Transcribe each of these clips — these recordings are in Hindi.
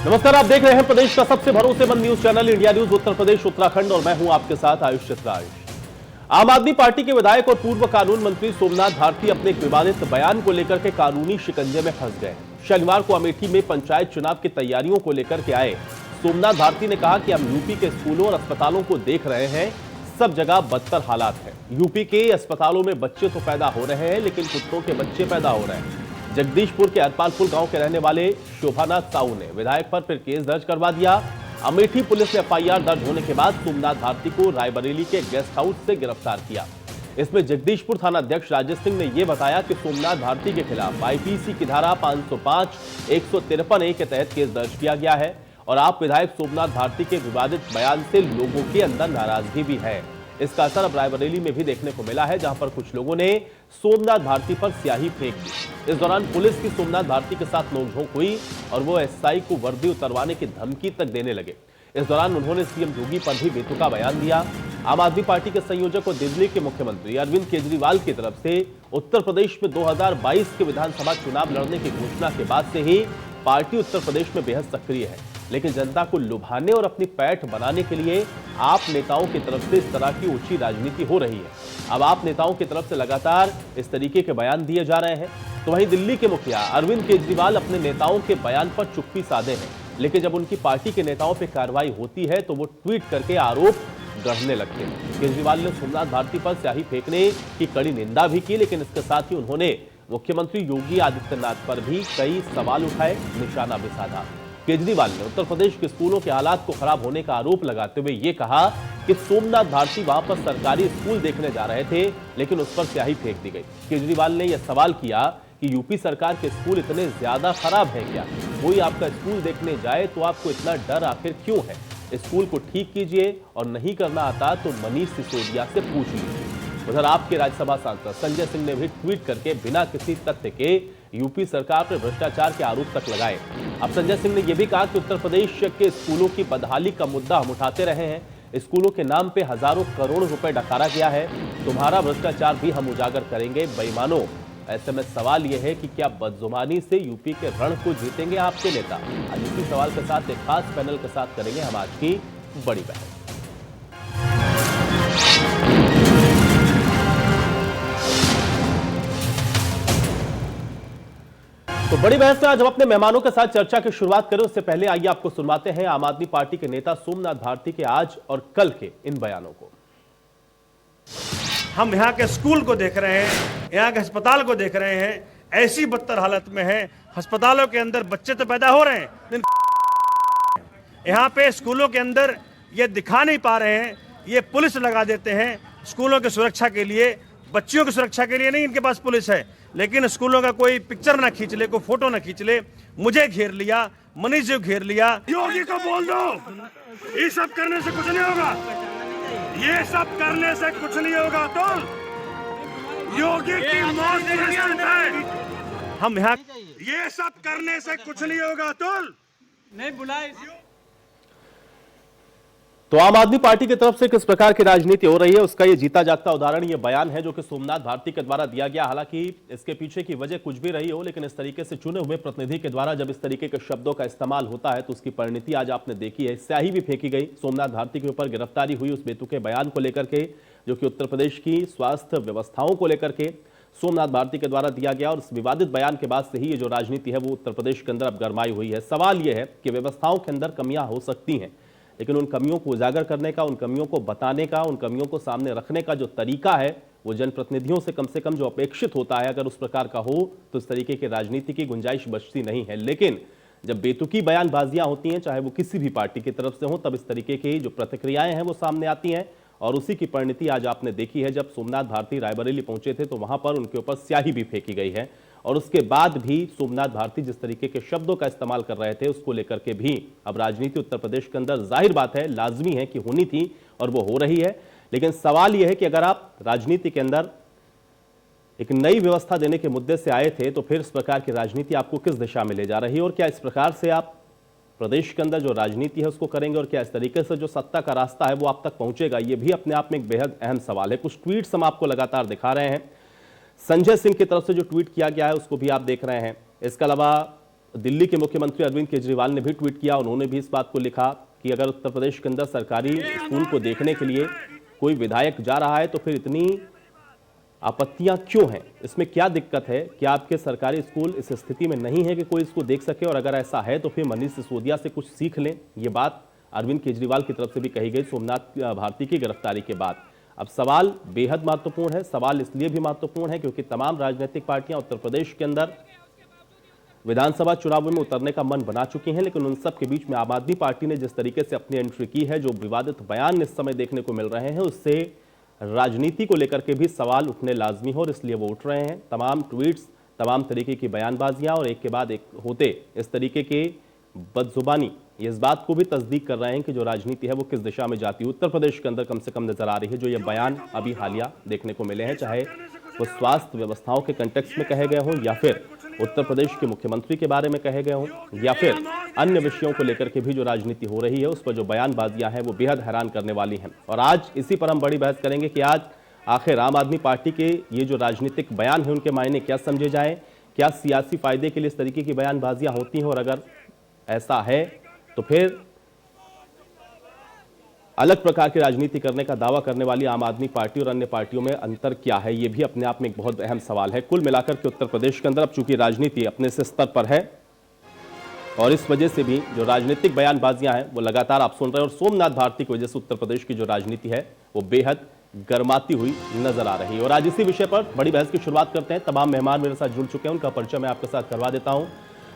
नमस्कार, आप देख रहे हैं प्रदेश का सबसे भरोसेमंद news channel India news Uttar Pradesh Uttarakhand और मैं हूं आपके साथ आयुष चित्रायुष। आम आदमी पार्टी के विधायक और पूर्व कानून मंत्री सोमनाथ भारती अपने एक विवादित बयान को लेकर के कानूनी शिकंजे में फंस गए। शनिवार को अमेठी में पंचायत चुनाव की तैयारियों को लेकर के आए सोमनाथ भारती ने कहा कि हम यूपी के स्कूलों और अस्पतालों को देख रहे हैं, सब जगह बदतर हालात है। यूपी के अस्पतालों में बच्चे तो पैदा हो रहे हैं लेकिन कुत्तों के बच्चे पैदा हो रहे हैं। जगदीशपुर के अरपालपुर गांव के रहने वाले शोभानाथ साहू ने विधायक पर फिर केस दर्ज करवा दिया। अमेठी पुलिस ने एफआईआर दर्ज होने के बाद सोमनाथ भारती को रायबरेली के गेस्ट हाउस से गिरफ्तार किया। इसमें जगदीशपुर थाना अध्यक्ष राजेश सिंह ने यह बताया कि सोमनाथ भारती के खिलाफ आईपीसी की धारा 505, 153A के तहत केस दर्ज किया गया है और आप विधायक सोमनाथ भारती के विवादित बयान से लोगों के अंदर नाराजगी भी है। इसका असर अब रायबरेली में भी देखने को मिला है, जहां पर कुछ लोगों ने सोमनाथ भारती पर स्याही फेंक दी। इस दौरान पुलिस की सोमनाथ भारती के साथ नोकझोंक हुई और वो एसआई को वर्दी उतरवाने की धमकी तक देने लगे। इस दौरान उन्होंने सीएम योगी पर भी बेतुका बयान दिया। आम आदमी पार्टी के संयोजक और दिल्ली के मुख्यमंत्री अरविंद केजरीवाल की तरफ से उत्तर प्रदेश में 2022 के विधानसभा चुनाव लड़ने की घोषणा के बाद से ही पार्टी उत्तर प्रदेश में बेहद सक्रिय है, लेकिन जनता को लुभाने और अपनी पैठ बनाने के लिए आप नेताओं की तरफ से इस तरह की ऊंची राजनीति हो रही है। अब आप नेताओं की तरफ से लगातार इस तरीके के बयान दिए जा रहे हैं, तो वहीं दिल्ली के मुखिया अरविंद केजरीवाल अपने नेताओं के बयान पर चुप्पी साधे हैं, लेकिन जब उनकी पार्टी के नेताओं पर कार्रवाई होती है तो वो ट्वीट करके आरोप गढ़ने लगते हैं। केजरीवाल ने सोमनाथ भारती पर स्याही फेंकने की कड़ी निंदा भी की, लेकिन इसके साथ ही उन्होंने मुख्यमंत्री योगी आदित्यनाथ पर भी कई सवाल उठाए, निशाना भी साधा। केजरीवाल ने उत्तर प्रदेश के स्कूलों के हालात को खराब होने का आरोप लगाते हुए यह कहा कि सोमनाथ भारती वहां पर सरकारी स्कूल देखने जा रहे थे, लेकिन उस पर स्याही फेंक दी गई। केजरीवाल ने यह सवाल किया कि यूपी सरकार के स्कूल इतने ज्यादा खराब हैं क्या? कोई आपका स्कूल देखने जाए तो आपको इतना डर आखिर क्यों है? स्कूल को ठीक कीजिए और नहीं करना आता तो मनीष सिसोदिया से पूछ लीजिए। उधर आपके राज्यसभा सांसद संजय सिंह ने भी ट्वीट करके बिना किसी तथ्य के यूपी सरकार पर भ्रष्टाचार के आरोप तक लगाए। अब संजय सिंह ने यह भी कहा कि उत्तर प्रदेश के स्कूलों की बदहाली का मुद्दा हम उठाते रहे हैं, स्कूलों के नाम पे हजारों करोड़ रुपए डकारा गया है, तुम्हारा भ्रष्टाचार भी हम उजागर करेंगे बेईमानों। ऐसे में सवाल यह है कि क्या बदजुबानी से यूपी के रण को जीतेंगे आपके नेता? आज इसी सवाल के साथ एक खास पैनल के साथ करेंगे हम आज की बड़ी बहस। तो बड़ी बहस में आज हम अपने मेहमानों के साथ चर्चा की शुरुआत करें, उससे पहले आइए आपको सुनवाते हैं आम आदमी पार्टी के नेता सोमनाथ भारती के आज और कल के इन बयानों को। हम यहाँ के स्कूल को देख रहे हैं, यहाँ के अस्पताल को देख रहे हैं, ऐसी बदतर हालत में है। अस्पतालों के अंदर बच्चे तो पैदा हो रहे हैं, यहाँ पे स्कूलों के अंदर ये दिखा नहीं पा रहे हैं। ये पुलिस लगा देते हैं स्कूलों की सुरक्षा के लिए, बच्चियों की सुरक्षा के लिए नहीं इनके पास पुलिस है, लेकिन स्कूलों का कोई पिक्चर ना खींच ले, कोई फोटो ना खींच ले। मुझे घेर लिया, मनीष जी घेर लिया। योगी को बोल दो, ये सब करने से कुछ नहीं होगा, ये सब करने से कुछ नहीं होगा। तो योगी की मौत है। हम यहाँ ये सब करने से कुछ नहीं होगा, तो नहीं बुलाए। तो आम आदमी पार्टी की तरफ से किस प्रकार की राजनीति हो रही है उसका ये जीता जागता उदाहरण ये बयान है जो कि सोमनाथ भारती के द्वारा दिया गया। हालांकि इसके पीछे की वजह कुछ भी रही हो, लेकिन इस तरीके से चुने हुए प्रतिनिधि के द्वारा जब इस तरीके के शब्दों का इस्तेमाल होता है तो उसकी परिणति आज आपने देखी है। स्याही भी फेंकी गई, सोमनाथ भारती के ऊपर गिरफ्तारी हुई उस बेतुके बयान को लेकर के जो कि उत्तर प्रदेश की स्वास्थ्य व्यवस्थाओं को लेकर के सोमनाथ भारती के द्वारा दिया गया। और उस विवादित बयान के बाद से ही ये जो राजनीति है वो उत्तर प्रदेश के अंदर अब गरमाई हुई है। सवाल यह है कि व्यवस्थाओं के अंदर कमियां हो सकती हैं, लेकिन उन कमियों को उजागर करने का, उन कमियों को बताने का, उन कमियों को सामने रखने का जो तरीका है वो जनप्रतिनिधियों से कम जो अपेक्षित होता है अगर उस प्रकार का हो तो इस तरीके की राजनीति की गुंजाइश बचती नहीं है। लेकिन जब बेतुकी बयानबाजियां होती हैं, चाहे वो किसी भी पार्टी की तरफ से हो, तब इस तरीके की जो प्रतिक्रियाएं हैं वो सामने आती हैं और उसी की परिणति आज आपने देखी है। जब सोमनाथ भारती रायबरेली पहुंचे थे तो वहां पर उनके ऊपर स्याही भी फेंकी गई है और उसके बाद भी सोमनाथ भारती जिस तरीके के शब्दों का इस्तेमाल कर रहे थे उसको लेकर के भी अब राजनीति उत्तर प्रदेश के अंदर जाहिर बात है लाजमी है कि होनी थी और वो हो रही है। लेकिन सवाल यह है कि अगर आप राजनीति के अंदर एक नई व्यवस्था देने के मुद्दे से आए थे तो फिर इस प्रकार की राजनीति आपको किस दिशा में ले जा रही है और क्या इस प्रकार से आप प्रदेश के अंदर जो राजनीति है उसको करेंगे और क्या इस तरीके से जो सत्ता का रास्ता है वो आप तक पहुंचेगा? ये भी अपने आप में एक बेहद अहम सवाल है। कुछ ट्वीट्स हम आपको लगातार दिखा रहे हैं। संजय सिंह की तरफ से जो ट्वीट किया गया है उसको भी आप देख रहे हैं। इसके अलावा दिल्ली के मुख्यमंत्री अरविंद केजरीवाल ने भी ट्वीट किया। उन्होंने भी इस बात को लिखा कि अगर उत्तर प्रदेश के अंदर सरकारी स्कूल को देखने के लिए कोई विधायक जा रहा है तो फिर इतनी आपत्तियां क्यों हैं, इसमें क्या दिक्कत है? क्या आपके सरकारी स्कूल इस स्थिति में नहीं है कि कोई इसको देख सके? और अगर ऐसा है तो फिर मनीष सिसोदिया से कुछ सीख लें। ये बात अरविंद केजरीवाल की तरफ से भी कही गई सोमनाथ भारती की गिरफ्तारी के बाद। अब सवाल बेहद महत्वपूर्ण है। सवाल इसलिए भी महत्वपूर्ण है क्योंकि तमाम राजनीतिक पार्टियां उत्तर प्रदेश के अंदर विधानसभा चुनावों में उतरने का मन बना चुकी हैं, लेकिन उन सब के बीच में आम आदमी पार्टी ने जिस तरीके से अपनी एंट्री की है, जो विवादित बयान इस समय देखने को मिल रहे हैं, उससे राजनीति को लेकर के भी सवाल उठने लाजमी हो और इसलिए वो उठ रहे हैं। तमाम ट्वीट्स, तमाम तरीके की बयानबाजियां और एक के बाद एक होते इस तरीके के बदजुबानी ये इस बात को भी तस्दीक कर रहे हैं कि जो राजनीति है वो किस दिशा में जाती है। उत्तर प्रदेश के अंदर कम से कम नजर आ रही है। जो ये बयान अभी हालिया देखने को मिले हैं, चाहे वो स्वास्थ्य व्यवस्थाओं के कंटेक्स्ट में कहे गए हों या फिर उत्तर प्रदेश के मुख्यमंत्री के बारे में कहे गए हों या फिर अन्य विषयों को लेकर के भी जो राजनीति हो रही है उस पर जो बयानबाजियां हैं वो बेहद हैरान करने वाली हैं। और आज इसी पर हम बड़ी बहस करेंगे कि आज आखिर आम आदमी पार्टी के ये जो राजनीतिक बयान है उनके मायने क्या समझे जाएं, क्या सियासी फायदे के लिए इस तरीके की बयानबाजियां होती हैं और अगर ऐसा है तो फिर अलग प्रकार की राजनीति करने का दावा करने वाली आम आदमी पार्टी और अन्य पार्टियों में अंतर क्या है, यह भी अपने आप में एक बहुत अहम सवाल है। कुल मिलाकर के उत्तर प्रदेश के अंदर अब चूंकि राजनीति अपने से स्तर पर है और इस वजह से भी जो राजनीतिक बयानबाजियां हैं वो लगातार आप सुन रहे हैं और सोमनाथ भारती की वजह से उत्तर प्रदेश की जो राजनीति है वो बेहद गर्माती हुई नजर आ रही है। और आज इसी विषय पर बड़ी बहस की शुरुआत करते हैं। तमाम मेहमान मेरे साथ जुड़ चुके हैं, उनका परिचय मैं आपके साथ करवा देता हूं।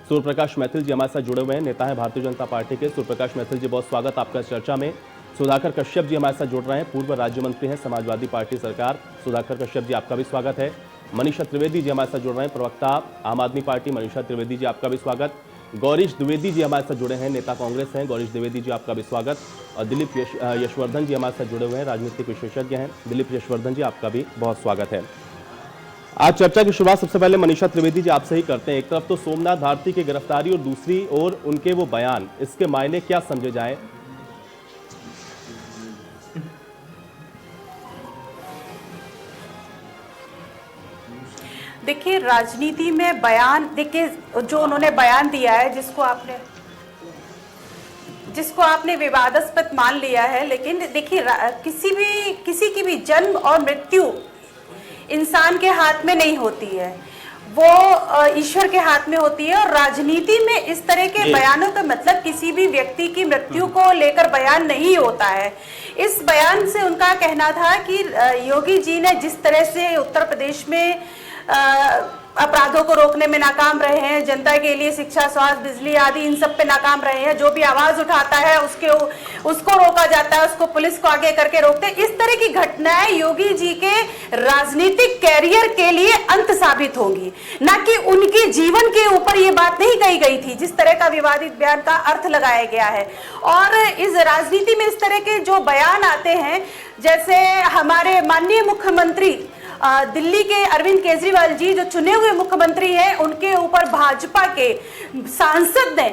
सूर्य प्रकाश मैथिल जी हमारे साथ जुड़े हुए हैं, नेता है भारतीय जनता पार्टी के। सूर्य प्रकाश मैथिल जी, बहुत स्वागत आपका चर्चा में। सुधाकर कश्यप जी हमारे साथ जुड़ रहे हैं, पूर्व राज्य मंत्री हैं समाजवादी पार्टी सरकार। सुधाकर कश्यप जी, आपका भी स्वागत है। मनीषा त्रिवेदी जी हमारे साथ जुड़ रहे हैं, प्रवक्ता आम आदमी पार्टी। मनीषा त्रिवेदी जी, आपका भी स्वागत। गौरीश द्विवेदी जी हमारे साथ जुड़े हैं, नेता कांग्रेस हैं। गौरीश द्विवेदी जी, आपका भी स्वागत। और दिलीप यशवर्धन जी हमारे साथ जुड़े हुए हैं, राजनीतिक विशेषज्ञ हैं। दिलीप यशवर्धन जी, आपका भी बहुत स्वागत है। आज चर्चा की शुरुआत सबसे पहले मनीषा त्रिवेदी जी आपसे ही करते हैं। एक तरफ तो सोमनाथ भारती की गिरफ्तारी और दूसरी ओर उनके वो बयान, इसके मायने क्या समझे जाए? देखिए, राजनीति में बयान, देखिए जो उन्होंने बयान दिया है जिसको आपने विवादास्पद मान लिया है, लेकिन देखिए किसी की भी जन्म और मृत्यु इंसान के हाथ में नहीं होती है, वो ईश्वर के हाथ में होती है। और राजनीति में इस तरह के बयानों का मतलब किसी भी व्यक्ति की मृत्यु को लेकर बयान नहीं होता है। इस बयान से उनका कहना था कि योगी जी ने जिस तरह से उत्तर प्रदेश में अपराधों को रोकने में नाकाम रहे हैं, जनता के लिए शिक्षा, स्वास्थ्य, बिजली आदि इन सब पे नाकाम रहे हैं, जो भी आवाज उठाता है उसको रोका जाता है, उसको पुलिस को आगे करके रोकते हैं। इस तरह की घटनाएं योगी जी के राजनीतिक कैरियर के लिए अंत साबित होंगी, ना कि उनके जीवन के ऊपर ये बात नहीं कही गई थी जिस तरह का विवादित बयान का अर्थ लगाया गया है। और इस राजनीति में इस तरह के जो बयान आते हैं, जैसे हमारे माननीय मुख्यमंत्री दिल्ली के अरविंद केजरीवाल जी जो चुने हुए मुख्यमंत्री हैं, उनके ऊपर भाजपा के सांसद ने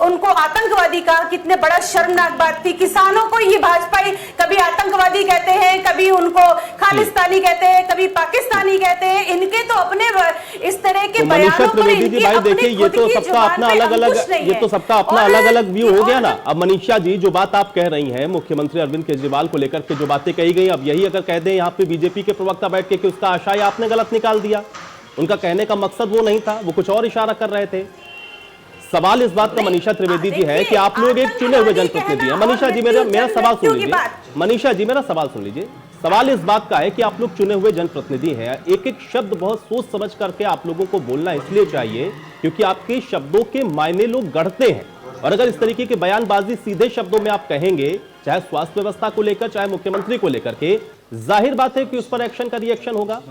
उनको आतंकवादी कहा। कितने बड़ा शर्मनाक बात थी। किसानों को ये भाजपाई कभी आतंकवादी कहते हैं, कभी उनको खालिस्तानी कहते हैं, कभी पाकिस्तानी कहते हैं। इनके तो अपने इस तरह के बयानों पर इनकी अपनी खुद की जुबान पे अंकुश नहीं है। ये तो सबका अपना अलग अलग व्यू हो गया ना। अब मनीषा जी, जो बात आप कह रही हैं मुख्यमंत्री अरविंद केजरीवाल को लेकर के जो बातें कही गई, अब यही अगर कह दें यहाँ पे बीजेपी के प्रवक्ता बैठ के उसका आशय आपने गलत निकाल दिया, उनका कहने का मकसद वो नहीं था, वो कुछ और इशारा कर रहे थे। सवाल इस बात का मनीषा त्रिवेदी जी है कि आप लोग एक चुने हुए जनप्रतिनिधि हैं। मनीषा जी, मेरा सवाल सुन लीजिए। मनीषा जी, मेरा सवाल सुन लीजिए। सवाल इस बात का है कि आप लोग चुने हुए जनप्रतिनिधि हैं। एक एक शब्द बहुत सोच समझ करके आप लोगों को बोलना इसलिए चाहिए क्योंकि आपके शब्दों के मायने लोग गढ़ते हैं। और अगर इस तरीके की बयानबाजी सीधे शब्दों में आप कहेंगे, चाहे स्वास्थ्य व्यवस्था को लेकर, चाहे मुख्यमंत्री को लेकर के, जाहिर बात है कि उस पर एक्शन का रिएक्शन होगा।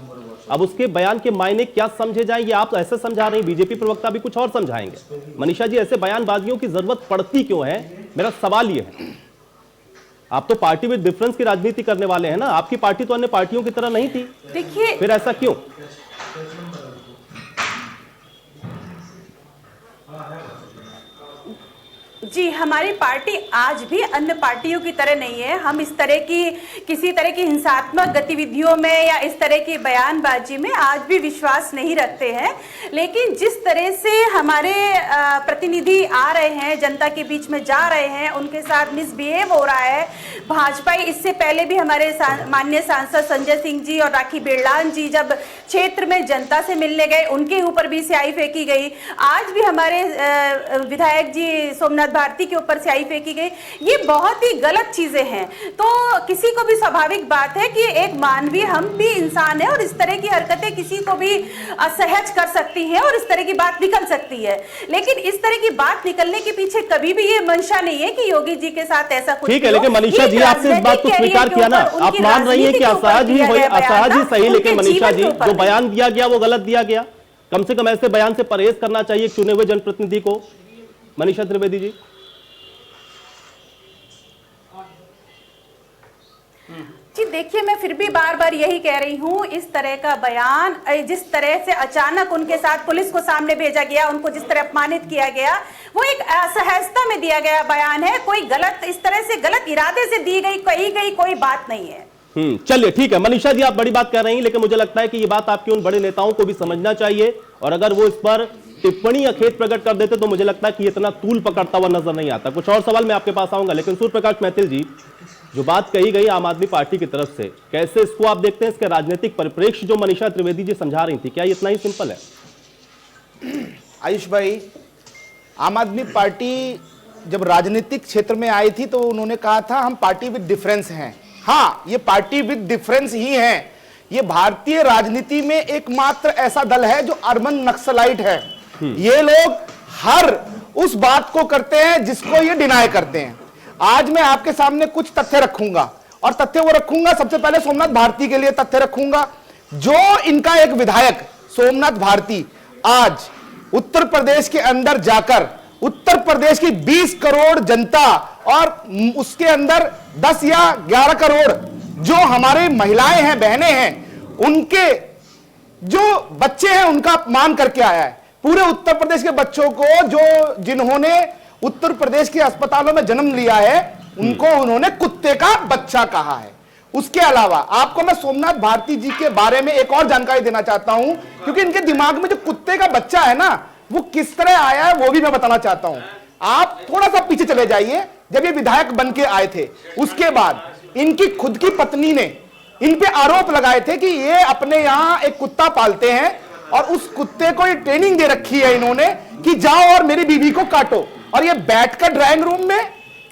अब उसके बयान के मायने क्या समझे जाएंगे, आप ऐसे समझा रहे हैं, बीजेपी प्रवक्ता भी कुछ और समझाएंगे। मनीषा जी, ऐसे बयानबाजियों की जरूरत पड़ती क्यों है? मेरा सवाल यह है। आप तो पार्टी विद डिफरेंस की राजनीति करने वाले हैं ना, आपकी पार्टी तो अन्य पार्टियों की तरह नहीं थी, देखिए फिर ऐसा क्यों? जी, हमारी पार्टी आज भी अन्य पार्टियों की तरह नहीं है। हम इस तरह की किसी तरह की हिंसात्मक गतिविधियों में या इस तरह की बयानबाजी में आज भी विश्वास नहीं रखते हैं। लेकिन जिस तरह से हमारे प्रतिनिधि आ रहे हैं, जनता के बीच में जा रहे हैं, उनके साथ मिसबिहेव हो रहा है भाजपा। इससे पहले भी हमारे माननीय सांसद संजय सिंह जी और राखी बिरलान जी जब क्षेत्र में जनता से मिलने गए, उनके ऊपर भी स्याही फेंकी गई। आज भी हमारे विधायक जी सोमनाथ भारती के ऊपर स्याही फेंकी गई। ये बहुत ही गलत चीजें हैं। तो किसी को भी स्वाभाविक बात है कि एक मानवीय, हम भी इंसान है और इस तरह की हरकतें किसी को भी असहज कर सकती हैं और इस तरह की बात निकल सकती है। लेकिन इस तरह की बात निकलने के पीछे कभी भी ये मंशा नहीं है कि योगी जी के साथ ऐसा कुछ। ठीक है, लेकिन मनीषा जी आपने इस बात को स्वीकार किया ना, आप मान रही है कि असहज ही सही, लेकिन मनीषा जी जो बयान दिया गया वो गलत दिया गया। कम से कम ऐसे बयान से परहेज करना चाहिए चुने हुए जनप्रतिनिधि को। मनीषा त्रिवेदी जी। जी देखिए, मैं फिर भी बार बार यही कह रही हूँ, इस तरह का बयान, जिस तरह से अचानक उनके साथ पुलिस को सामने भेजा गया, उनको जिस तरह अपमानित किया गया, वो एक असहजता में दिया गया बयान है। कोई गलत, इस तरह से गलत इरादे से दी गई, कही गई कोई बात नहीं है। चलिए ठीक है मनीषा जी, आप बड़ी बात कर रही हैं, लेकिन मुझे लगता है कि ये बात आपके उन बड़े नेताओं को भी समझना चाहिए, और अगर वो इस पर टिप्पणी या खेद प्रकट कर देते तो मुझे लगता है कि इतना तूल पकड़ता हुआ नजर नहीं आता। कुछ और सवाल मैं आपके पास आऊंगा, लेकिन सूर्य प्रकाश मैथिल जी, जो बात कही गई आम आदमी पार्टी की तरफ से, कैसे इसको आप देखते हैं? इसके राजनीतिक परिप्रेक्ष्य जो मनीषा त्रिवेदी जी समझा रही थी, क्या ये इतना ही सिंपल है? आयुष भाई, आम आदमी पार्टी जब राजनीतिक क्षेत्र में आई थी तो उन्होंने कहा था हम पार्टी विद डिफरेंस हैं। हाँ, ये पार्टी विद डिफरेंस ही है। ये भारतीय राजनीति में एकमात्र ऐसा दल है जो अर्बन नक्सलाइट है। ये लोग हर उस बात को करते हैं जिसको ये डिनाई करते हैं। आज मैं आपके सामने कुछ तथ्य रखूंगा, और तथ्य वो रखूंगा, सबसे पहले सोमनाथ भारती के लिए तथ्य रखूंगा। जो इनका एक विधायक सोमनाथ भारती आज उत्तर प्रदेश के अंदर जाकर उत्तर प्रदेश की 20 करोड़ जनता और उसके अंदर 10 या 11 करोड़ जो हमारे महिलाएं हैं, बहनें हैं, उनके जो बच्चे हैं उनका अपमान करके आया है। पूरे उत्तर प्रदेश के बच्चों को जिन्होंने उत्तर प्रदेश के अस्पतालों में जन्म लिया है, उनको उन्होंने कुत्ते का बच्चा कहा है। उसके अलावा आपको मैं सोमनाथ भारती जी के बारे में एक और जानकारी देना चाहता हूं, क्योंकि इनके दिमाग में जो कुत्ते का बच्चा है ना, वो किस तरह आया है वो भी मैं बताना चाहता हूं। आप थोड़ा सा पीछे चले जाइए, जब ये विधायक बन के आए थे, उसके बाद इनकी खुद की पत्नी ने इन पे आरोप लगाए थे कि ये अपने यहां एक कुत्ता पालते हैं और उस कुत्ते को ये ट्रेनिंग दे रखी है इन्होंने कि जाओ और मेरी बीवी को काटो, और ये बैठकर ड्राइंग रूम में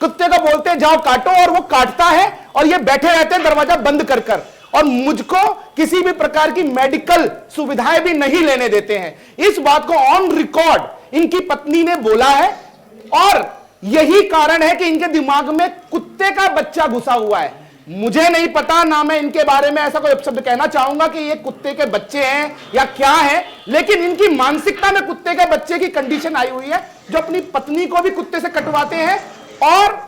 कुत्ते को बोलते हैं जाओ काटो, और वो काटता है, और ये बैठे रहते हैं दरवाजा बंद कर कर, और मुझको किसी भी प्रकार की मेडिकल सुविधाएं भी नहीं लेने देते हैं। इस बात को ऑन रिकॉर्ड इनकी पत्नी ने बोला है, और यही कारण है कि इनके दिमाग में कुत्ते का बच्चा घुसा हुआ है। मुझे नहीं पता, ना मैं इनके बारे में ऐसा कोई शब्द कहना चाहूंगा कि ये कुत्ते के बच्चे हैं या क्या है, लेकिन इनकी मानसिकता में कुत्ते के बच्चे की कंडीशन आई हुई है, जो अपनी पत्नी को भी कुत्ते से कटवाते हैं। और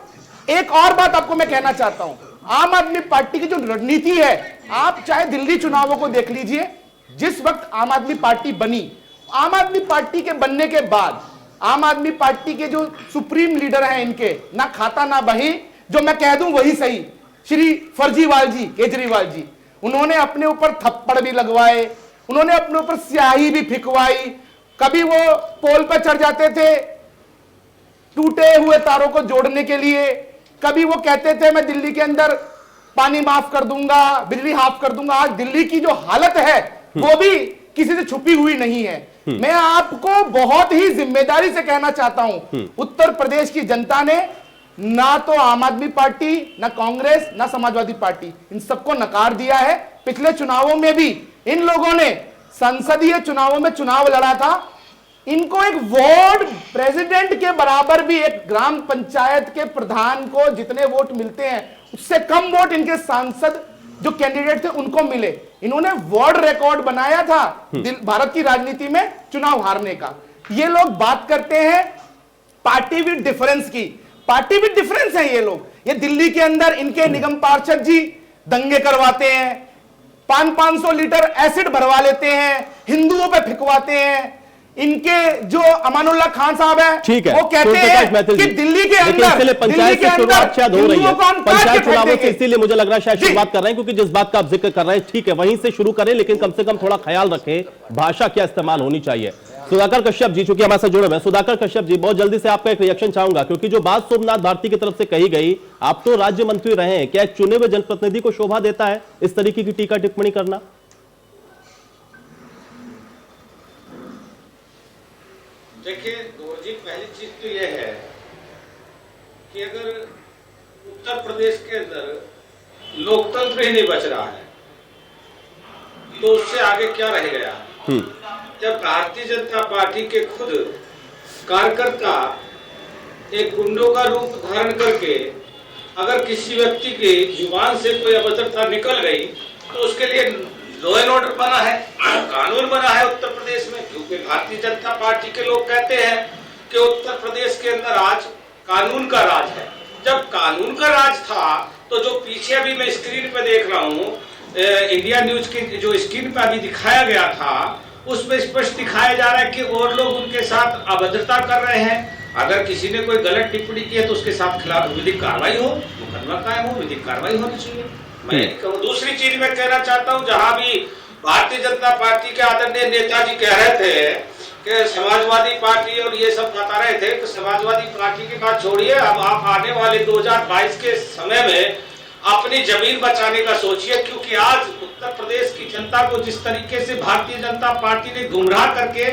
एक और बात आपको मैं कहना चाहता हूं, आम आदमी पार्टी की जो रणनीति है, आप चाहे दिल्ली चुनावों को देख लीजिए, जिस वक्त आम आदमी पार्टी बनी, आम आदमी पार्टी के बनने के बाद आम आदमी पार्टी के जो सुप्रीम लीडर हैं इनके, ना खाता ना बही, जो मैं कह दूं वही सही, श्री फर्जीवाल जी, केजरीवाल जी, उन्होंने अपने ऊपर थप्पड़ भी लगवाए, उन्होंने अपने ऊपर स्याही भी फिकवाई। कभी वो पोल पर चढ़ जाते थे टूटे हुए तारों को जोड़ने के लिए, कभी वो कहते थे मैं दिल्ली के अंदर पानी माफ कर दूंगा, बिजली हाफ कर दूंगा। आज दिल्ली की जो हालत है वो भी किसी से छुपी हुई नहीं है। मैं आपको बहुत ही जिम्मेदारी से कहना चाहता हूं, उत्तर प्रदेश की जनता ने ना तो आम आदमी पार्टी, ना कांग्रेस, ना समाजवादी पार्टी, इन सबको नकार दिया है। पिछले चुनावों में भी इन लोगों ने संसदीय चुनावों में चुनाव लड़ा था, इनको एक वार्ड प्रेसिडेंट के बराबर भी, एक ग्राम पंचायत के प्रधान को जितने वोट मिलते हैं उससे कम वोट इनके सांसद जो कैंडिडेट थे उनको मिले। इन्होंने वर्ल्ड रिकॉर्ड बनाया था भारत की राजनीति में चुनाव हारने का। ये लोग बात करते हैं पार्टी विद डिफरेंस की, पार्टी विद डिफरेंस है ये लोग। ये दिल्ली के अंदर इनके निगम पार्षद जी दंगे करवाते हैं, 500-500 लीटर एसिड भरवा लेते हैं, हिंदुओं पे फिकवाते हैं। इनके जो अमानुल्लाह खान साहब है, ठीक है, वो कहते हैं कि दिल्ली के अंदर पंचायत से शुरुआत शायद हो रही है, पंचायत चुनावों से, इसीलिए मुझे लग रहा है शायद शुरुआत कर रहे हैं, क्योंकि जिस बात का आप जिक्र कर रहे हैं, ठीक है, वहीं से शुरू करें, लेकिन कम से कम थोड़ा ख्याल रखें भाषा क्या इस्तेमाल होनी चाहिए। सुधाकर कश्यप जी चूंकि हमारे साथ जुड़े हुए हैं, सुधाकर कश्यप जी, बहुत जल्दी से आपका एक रिएक्शन चाहूंगा, क्योंकि जो बात सोमनाथ भारती की तरफ से कही गई, आप तो राज्य मंत्री रहे हैं, क्या एक चुने हुए जनप्रतिनिधि को शोभा देता है इस तरीके की टीका टिप्पणी करना? देखिए गौर जी, पहली चीज तो यह है कि अगर उत्तर प्रदेश के अंदर लोकतंत्र ही नहीं बच रहा है तो उससे आगे क्या रह गया? जब भारतीय जनता पार्टी के खुद कार्यकर्ता एक गुंडों का रूप धारण करके अगर किसी व्यक्ति की जुबान से कोई अभद्रता निकल गई तो उसके लिए लॉ एंड ऑर्डर बना है, कानून बना है उत्तर प्रदेश में, क्योंकि भारतीय जनता पार्टी के लोग कहते हैं कि उत्तर प्रदेश के अंदर आज कानून का राज है। जब कानून का राज था तो जो पीछे अभी मैं स्क्रीन पे देख रहा हूँ, इंडिया न्यूज की जो स्क्रीन पे अभी दिखाया गया था, उसमें स्पष्ट दिखाया जा रहा है कि और लोग उनके साथ अभद्रता कर रहे हैं। अगर किसी ने कोई गलत टिप्पणी की है तो उसके साथ खिलाफ विधिक कार्रवाई हो, मुकदमा कायम हो, विधिक कार्रवाई होनी चाहिए। मैं दूसरी चीज मैं कहना चाहता हूं, जहां भी भारतीय जनता पार्टी के आदरणीय नेताजी कह रहे थे कि समाजवादी पार्टी और ये सब बता रहे थे कि समाजवादी पार्टी की बात छोड़िए, अब आप आने वाले 2022 के समय में अपनी जमीन बचाने का सोचिए, क्योंकि आज उत्तर प्रदेश की जनता को जिस तरीके से भारतीय जनता पार्टी ने गुमराह करके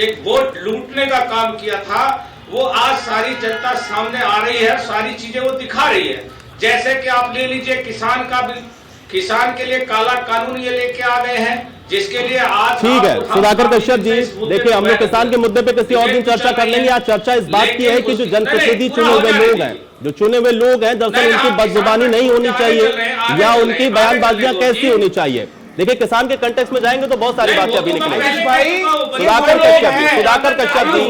एक वोट लूटने का काम किया था, वो आज सारी जनता सामने आ रही है, सारी चीजें वो दिखा रही है। जैसे कि आप ले लीजिए किसान का बिल, किसान के लिए काला कानून ये लेके आ गए हैं, जिसके लिए आज ठीक है सुधाकर कश्यप जी, देखिए हम लोग किसान के मुद्दे पे किसी और दिन चर्चा कर लेंगे। आज चर्चा इस बात की है कि जो जनप्रतिनिधि चुने हुए लोग हैं, जो चुने हुए लोग हैं, दरअसल उनकी बदजुबानी नहीं होनी चाहिए या उनकी बयानबाजियां कैसी होनी चाहिए। देखिए किसान के कंटेक्स्ट में जाएंगे तो बहुत सारी बातें अभी निकलेंगी। सुधाकर कश्यप जी, सुधाकर कश्यप जी,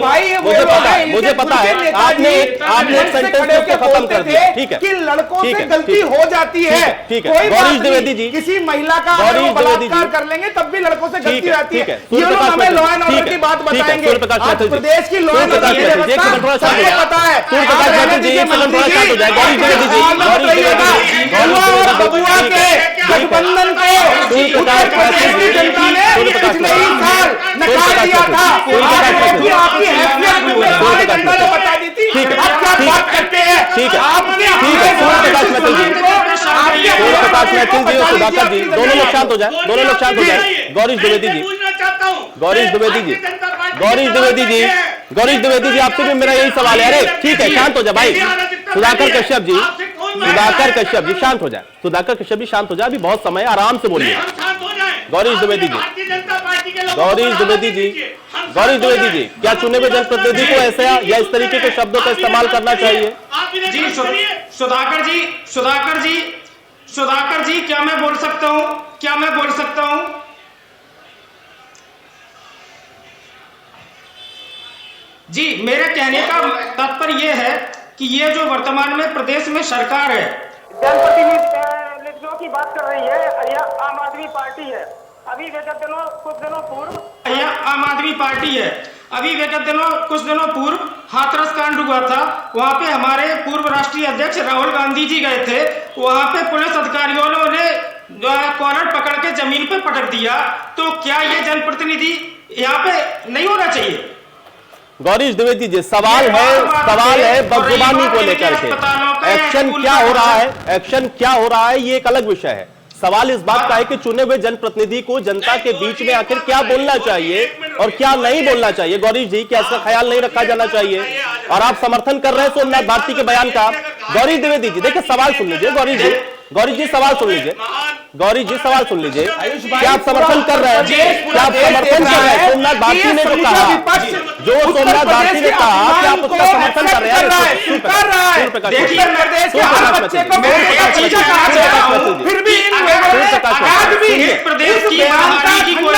मुझे पता है आपने एक सेंटेंस को खत्म कर दिया, ठीक है, कि लड़कों से गलती हो जाती है, ठीक है। गौरीश द्विवेदी जी, किसी महिला का बलात्कार कर लेंगे तब भी लड़कों से गलती आती है। ये लोग हमें लॉ एंड ऑर्डर की बात बताएंगे। आज प्रदेश की लॉ एंड ऑर्डर की व्यवस्था सबको पता है। गठबंधन को उत्तर प्रदेश की जनता ने पिछले ही साल नकार दिया था। आपकी हैसियत जनता ने बता दी थी। आप क्या बात करते हैं? सुधाकर जी, दोनों लोग शांत हो जाए, दोनों लोग शांत हो जाए। गौरीश द्विवेदी जी, गौरीश द्विवेदी जी, गौरीश द्विवेदी जी, गौरीश द्विवेदी जी, आपसे भी मेरा यही सवाल है। अरे ठीक है, शांत हो जाए भाई। सुधाकर कश्यप जी, सुधाकर कश्यप जी शांत हो जाए, सुधाकर कश्यप जी शांत हो जाए, अभी बहुत समय, आराम से बोलिए। गौरीश द्विवेदी जी, गौरीश द्विवेदी जी, गौरीश द्विवेदी जी, क्या चुने हुए जनप्रतिनिधि को ऐसे या इस तरीके के शब्दों का इस्तेमाल करना चाहिए? जी सुधाकर जी, सुधाकर जी, सुधाकर जी, क्या मैं बोल सकता हूं? क्या मैं बोल सकता हूं? जी, मेरे कहने का तात्पर्य यह है कि ये जो वर्तमान में प्रदेश में सरकार है, जनप्रतिनिधियों की बात कर रही है, यह आम आदमी पार्टी है। अभी कुछ दिनों पूर्व यह आम आदमी पार्टी है। अभी कुछ दिनों पूर्व हाथरस कांड हुआ था, वहां पे हमारे पूर्व राष्ट्रीय अध्यक्ष राहुल गांधी जी गए थे। वहां पे पुलिस अधिकारियों ने कॉलर पकड़ के जमीन पे पटक दिया। तो क्या ये जनप्रतिनिधि यहाँ पे नहीं होना चाहिए? गौरीश द्विवेदी जी, सवाल है बदजुबानी को लेकर के। एक्शन क्या हो रहा है, एक्शन क्या हो रहा है, ये एक अलग विषय है। सवाल इस बात का है कि चुने हुए जनप्रतिनिधि को जनता के बीच में आखिर क्या बोलना चाहिए और क्या नहीं बोलना चाहिए। गौरीश जी, क्या इसका ख्याल नहीं रखा जाना चाहिए? और आप समर्थन कर रहे हैं सोमनाथ भारती के बयान का। गौरीश द्विवेदी जी, देखिए सवाल सुन लीजिए। गौरीश जी सवाल सुन लीजिए। गौरीश जी सवाल सुन लीजिए। क्या आप समर्थन कर रहे हैं? क्या आप समर्थन कर रहे हैं सोमनाथ भारती ने जो कहा, जो सोमनाथ भारती ने कहा, क्या आप उसका समर्थन कर रहे हैं? फिर भी प्रदेश की महारानी की कोई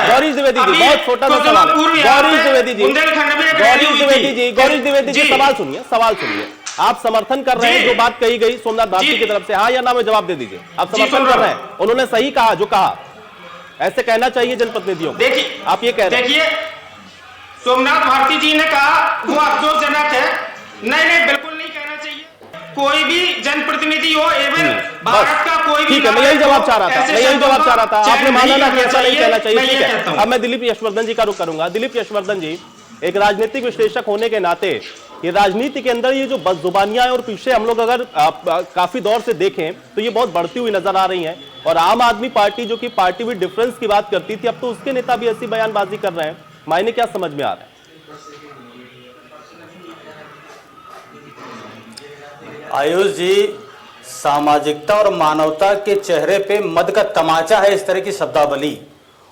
गौरीश द्विवेदी जी, बहुत छोटा सा सवाल है। गौरीश द्विवेदी जी, गौरीश द्विवेदी जी, गौरीश द्विवेदी जी, सवाल सुनिए, सवाल सुनिए। आप समर्थन कर रहे हैं जी। जो बात कही गई सोमनाथ भारती जी। की तरफ से, हाँ या ना में जवाब दे दीजिए। आप जी, समर्थन सुन कर रहा रहे हैं, उन्होंने सही कहा जो कहा, ऐसे कहना चाहिए जनप्रतिनिधियों को। देखिए, आप ये कह रहे हैं। देखिए सोमनाथ भारती जी ने कहा वो अफसोसजनक है। नहीं, बिल्कुल नहीं कहना चाहिए। कोई भी जनप्रतिनिधि हो, एवं भारत का कोई भी, ठीक है, मैं यही जवाब चाह रहा था, मैं यही जवाब चाह रहा था। आपने माना ना कि ऐसा नहीं कहना चाहिए, ठीक है। अब मैं दिलीप यशवर्धन जी का रुख करूंगा। दिलीप यशवर्धन जी, एक राजनीतिक विश्लेषक होने के नाते ये राजनीति के अंदर ये जो बदजुबानियां और पीछे हम लोग अगर काफी दौर से देखें तो ये बहुत बढ़ती हुई नजर आ रही हैं, और आम आदमी पार्टी जो कि पार्टी विद डिफरेंस की बात करती थी, अब तो उसके नेता भी ऐसी बयानबाजी कर रहे हैं। मायने क्या समझ में आ रहा है? आयुष जी, सामाजिकता और मानवता के चेहरे पे मद का तमाचा है इस तरह की शब्दावली,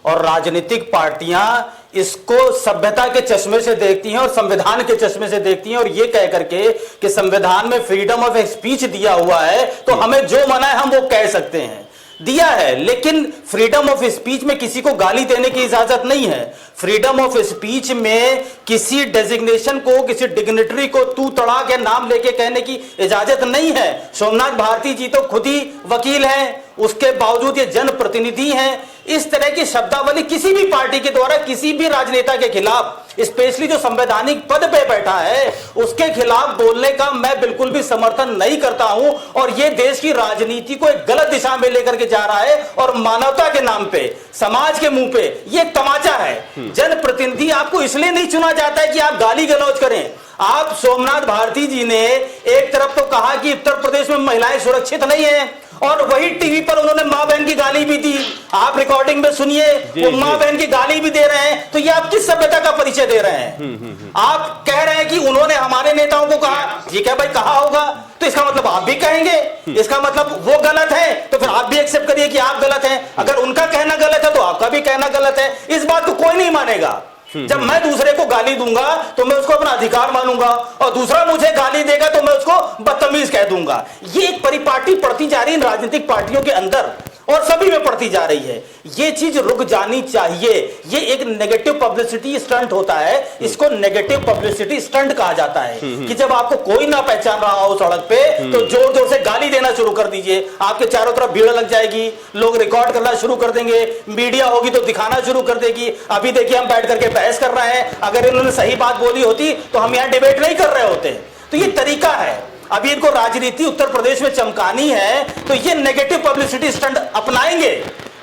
और राजनीतिक पार्टियां इसको सभ्यता के चश्मे से देखती हैं और संविधान के चश्मे से देखती हैं, और ये कह करके कि संविधान में फ्रीडम ऑफ स्पीच दिया हुआ है तो हमें जो मना है हम वो कह सकते हैं। दिया है, लेकिन फ्रीडम ऑफ स्पीच में किसी को गाली देने की इजाजत नहीं है। फ्रीडम ऑफ स्पीच में किसी डेजिग्नेशन को, किसी डिग्निटरी को तू तड़ा के नाम लेके कहने की इजाजत नहीं है। सोमनाथ भारती जी तो खुद ही वकील हैं, उसके बावजूद ये जनप्रतिनिधि हैं। इस तरह की शब्दावली किसी भी पार्टी के द्वारा किसी भी राजनेता के खिलाफ, स्पेशली जो संवैधानिक पद पे बैठा है, उसके खिलाफ बोलने का मैं बिल्कुल भी समर्थन नहीं करता हूं। और ये देश की राजनीति को एक गलत दिशा में लेकर के जा रहा है, और मानवता के नाम पे, समाज के मुंह पे ये तमाचा है। जनप्रतिनिधि आपको इसलिए नहीं चुना जाता है कि आप गाली गलौज करें। आप सोमनाथ भारती जी ने एक तरफ तो कहा कि उत्तर प्रदेश में महिलाएं सुरक्षित नहीं है, और वही टीवी पर उन्होंने मां बहन की गाली भी दी। आप रिकॉर्डिंग में सुनिए, वो मां बहन की गाली भी दे रहे हैं। तो ये आप किस सभ्यता का परिचय दे रहे हैं? आप कह रहे हैं कि उन्होंने हमारे नेताओं को कहा, ये क्या भाई कहा होगा, तो इसका मतलब आप भी कहेंगे, इसका मतलब वो गलत है, तो फिर आप भी एक्सेप्ट करिए कि आप गलत हैं। अगर उनका कहना गलत है तो आपका भी कहना गलत है। इस बात को कोई नहीं मानेगा। जब मैं दूसरे को गाली दूंगा तो मैं उसको अपना अधिकार मानूंगा, और दूसरा मुझे गाली देगा तो मैं उसको बदतमीज कह दूंगा। ये एक परिपाटी पड़ती जा रही है राजनीतिक पार्टियों के अंदर, और सभी में पड़ती जा रही है। ये चीज रुक जानी चाहिए। ये एक नेगेटिव पब्लिसिटी स्टंट होता है, इसको नेगेटिव पब्लिसिटी स्टंट कहा जाता है। कि जब आपको कोई ना पहचान रहा हो सड़क पे तो जोर जोर से गाली देना शुरू कर दीजिए, आपके चारों तरफ भीड़ लग जाएगी, लोग रिकॉर्ड करना शुरू कर देंगे, मीडिया होगी तो दिखाना शुरू कर देगी। अभी देखिए हम बैठ करके बहस कर रहे हैं, अगर इन्होंने सही बात बोली होती तो हम यहाँ डिबेट नहीं कर रहे होते। तो ये तरीका है। अभी इनको राजनीति उत्तर प्रदेश में चमकानी है तो ये नेगेटिव पब्लिसिटी स्टंट अपनाएंगे,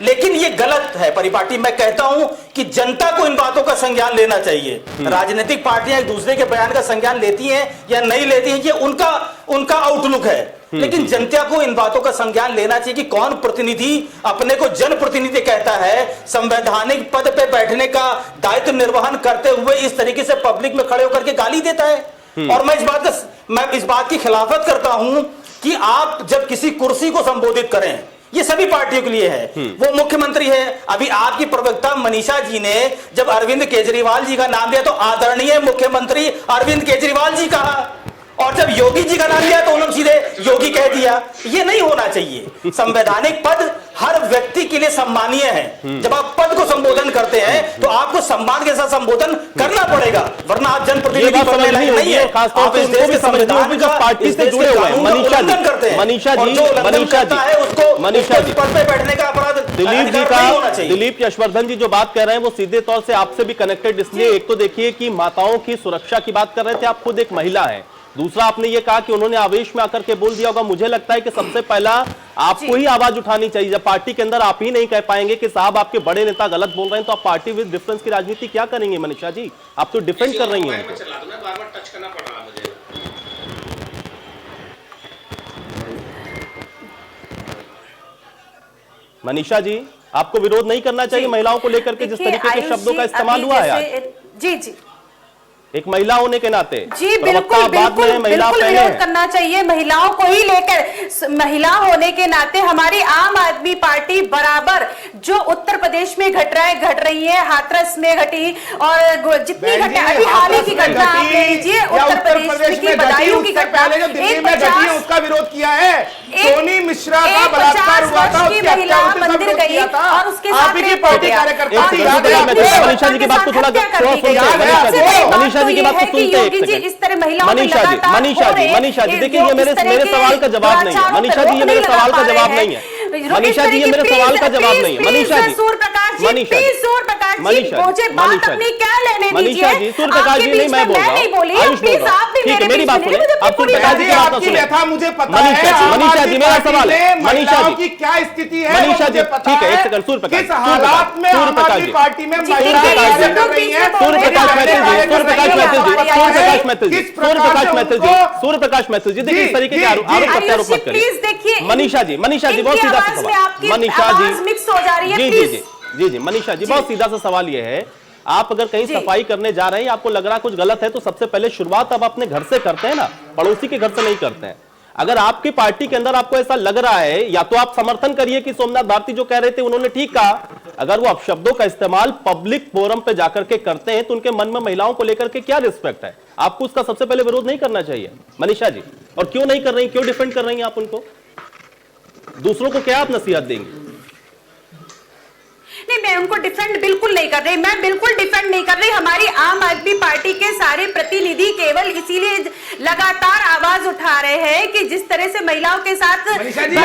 लेकिन ये गलत है परिपाटी। मैं कहता हूं कि जनता को इन बातों का संज्ञान लेना चाहिए। राजनीतिक पार्टियां एक दूसरे के बयान का संज्ञान लेती हैं या नहीं लेती हैं, ये उनका आउटलुक है, लेकिन जनता को इन बातों का संज्ञान लेना चाहिए कि कौन प्रतिनिधि अपने को जनप्रतिनिधि कहता है, संवैधानिक पद पे बैठने का दायित्व निर्वहन करते हुए इस तरीके से पब्लिक में खड़े होकर के गाली देता है। और मैं इस बात की खिलाफत करता हूं कि आप जब किसी कुर्सी को संबोधित करें, ये सभी पार्टियों के लिए है, वो मुख्यमंत्री है। अभी आपकी प्रवक्ता मनीषा जी ने जब अरविंद केजरीवाल जी का नाम लिया तो आदरणीय मुख्यमंत्री अरविंद केजरीवाल जी कहा, और जब योगी जी का नाम लिया तो उन्होंने सीधे योगी कह दिया। ये नहीं होना चाहिए। संवैधानिक पद हर व्यक्ति के लिए सम्मानीय है। जब आप पद को संबोधन करते हैं तो आपको सम्मान के साथ संबोधन करना पड़ेगा, वरना आप जनप्रतिनिधि बनने लायक नहीं है। आप इस देश के संविधान का, पार्टी से जुड़े हुए हैं। उल्लंघन करते हैं। मनीषा जी, मनीषा जी पद पे बैठने का अपराध दिलीप जी का, दिलीप यशवर्धन जी जो बात कर रहे हैं वो सीधे तौर से आपसे भी कनेक्टेड, इसलिए एक तो देखिए कि माताओं की सुरक्षा की बात कर रहे थे, आप खुद एक महिला है। दूसरा आपने ये कहा कि उन्होंने आवेश में आकर के बोल दिया होगा। मुझे लगता है कि सबसे पहला आपको ही आवाज उठानी चाहिए। जब पार्टी के अंदर आप ही नहीं कह पाएंगे कि साहब आपके बड़े नेता गलत बोल रहे हैं, तो आप पार्टी विद डिफरेंस की राजनीति क्या करेंगे? मनीषा जी, आप तो डिफेंड कर रही हैं। बार-बार टच करना पड़ रहा मुझे। मनीषा जी, आपको विरोध नहीं करना चाहिए महिलाओं को लेकर के जिस तरीके के शब्दों का इस्तेमाल हुआ है आज? जी जी, एक महिला होने के नाते जी बिल्कुल बिल्कुल बिल्कुल विरोध करना चाहिए महिलाओं को ही लेकर। महिला होने के नाते हमारी आम आदमी पार्टी बराबर जो उत्तर प्रदेश में घट रही है, हाथरस में घटी और जितनी घटना अभी हाल ही की घटना आप ले लीजिए उत्तर प्रदेश की बदायूं की घटना, दिल्ली में घटी है उसका विरोध किया है। सोनी मिश्रा का बलात्कार हुआ था, उसकी महिला मंदिर गई और उसके साथ पार्टी कार्यकर्ता मनीषा जी की बात को थोड़ा मनीषा जी की बात को सुनते इस तरह महिलाओं मनीषा जी देखिए ये मेरे सवाल का जवाब नहीं है। मनीषा जी ये मेरे सवाल का जवाब नहीं है। मनीषा जी ये मेरे सवाल का जवाब नहीं है। मनीषा जी मनीषा जी सूर्यप्रकाश जी नहीं, मैं बोल रहा हूँ आयुष बोल रहा हूँ। ठीक है मेरी बात सुनिए, आप सूर्यप्रकाश जी की बात सुनिए। मुझे पता है मनीषा जी मेरा सवाल है, मनीषा जी की क्या स्थिति है, मनीषा जी ठीक है एक सेकंड सूर्यप्रकाश किस हालात में सूर्यप्रकाश जी पार्टी में सूर्यप्रकाश मैथिल जी देखिए इस तरीके के आरोप प्रत्यारोप मत करिए। मनीषा जी बहुत सीधा सा सवाल, मनीषा जी जी मनीषा जी बहुत सीधा सा सवाल ये है, आप अगर कहीं सफाई करने जा रहे हैं, आपको लग रहा है कुछ गलत है, तो सबसे पहले शुरुआत आप अपने घर से करते हैं ना, पड़ोसी के घर से नहीं करते हैं। अगर आपकी पार्टी के अंदर आपको ऐसा लग रहा है, या तो आप समर्थन करिए कि सोमनाथ भारती जो कह रहे थे उन्होंने ठीक कहा, अगर वो अपशब्दों का इस्तेमाल पब्लिक फोरम पे जाकर के करते हैं तो उनके मन में महिलाओं को लेकर के क्या रिस्पेक्ट है, आपको उसका सबसे पहले विरोध नहीं करना चाहिए मनीषा जी। और क्यों नहीं कर रही, क्यों डिफेंड कर रही हैं आप उनको, दूसरों को क्या आप नसीहत देंगे? नहीं, मैं उनको डिफेंड बिल्कुल नहीं कर रही, मैं बिल्कुल डिफेंड नहीं कर रही। हमारी आम आदमी पार्टी के सारे प्रतिनिधि केवल इसीलिए लगातार आवाज उठा रहे हैं कि जिस तरह से महिलाओं के साथ मुख्यमंत्री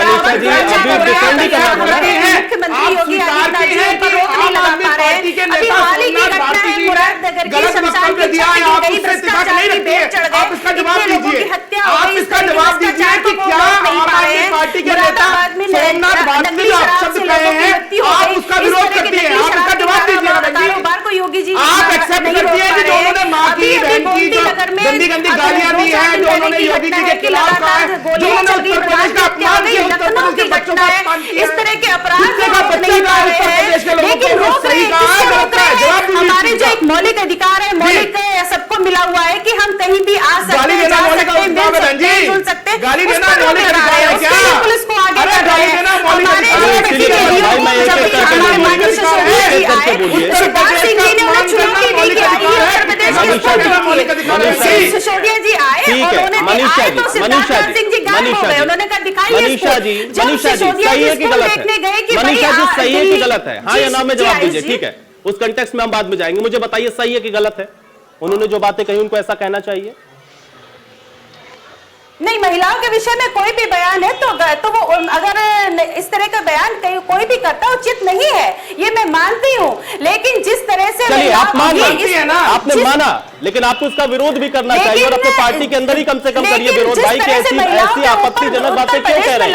योगी आदित्यनाथ जी पर रोक नहीं लगा पा रहे हैं। अभी हाल ही की घटना है मुरादनगर की, शमशान की छत गई, भ्रष्टाचार की भेंट चढ़ गए, इतने लोगों की हत्या हो गई, भ्रष्टाचार को रोक नहीं पा रहे हैं। मुरादाबाद में नकली शराब से लोगों की मृत्यु हो गई, करती है, आप इसका जवाब दीजिए ना कारोबार को योगी जी आप एक्सेप्ट करती है कि जो उन्होंने मां की बहन की जो गंदी गंदी गालियां दी हैं, जो उन्होंने योगी जी के खिलाफ कहा है, जो उन्होंने उत्तर प्रदेश का अपमान किया, उत्तर प्रदेश के बच्चों का अपमान किया, इस तरह के अपराध का बच्चे का उत्तर प्रदेश के लोगों को सही कहा है, गलत है, जवाब दीजिए। हमारे जो एक मौलिक अधिकार है, मौलिक सबको मिला हुआ है कि हम कहीं भी आ सकते हैं, जा सकते हैं, मिल सकते हैं, सुन सकते हैं, गाली देना मौलिक अधिकार है क्या? पुलिस को आगे कर रहे हैं। सिसोदिया जी आए, उन्होंने कहा दिखाइए, मनीषा जी सही है कि गलत है? मनीषा जी सही है कि गलत है? हाँ या ना में जवाब दीजिए, ठीक है, उस कंटेक्स्ट में हम बाद में जाएंगे। मुझे बताइए सही है कि गलत है? उन्होंने जो बातें कही उनको ऐसा कहना चाहिए? नहीं, महिलाओं के विषय में कोई भी बयान है तो वो अगर इस तरह का बयान कोई भी करता उचित नहीं है, ये मैं मानती हूँ, लेकिन जिस तरह से चलिए आप मानती है ना, आपने माना, लेकिन आपको इसका विरोध भी करना चाहिए और अपने पार्टी के अंदर ही कम से कम करिए विरोध। भाई की ऐसी आपत्तिजनक बातें क्यों कह रहे हैं?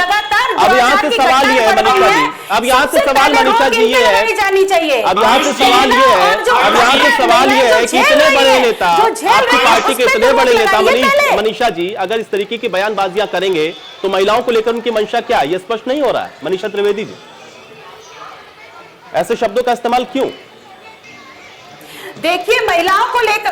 अब यहाँ से सवाल ये है मनीषा जी, अब यहाँ से सवाल मनीषा जी ये है, अब यहाँ से सवाल ये है, अब यहाँ से सवाल ये है कि इतने बड़े नेता, आपकी पार्टी के इतने बड़े नेता मनीषा जी अगर इस तरीके की बयानबाजियां करेंगे तो महिलाओं को लेकर उनकी मंशा क्या है, ये स्पष्ट नहीं हो रहा है? मनीषा त्रिवेदी जी ऐसे शब्दों का इस्तेमाल क्यों? देखिए महिलाओं को लेकर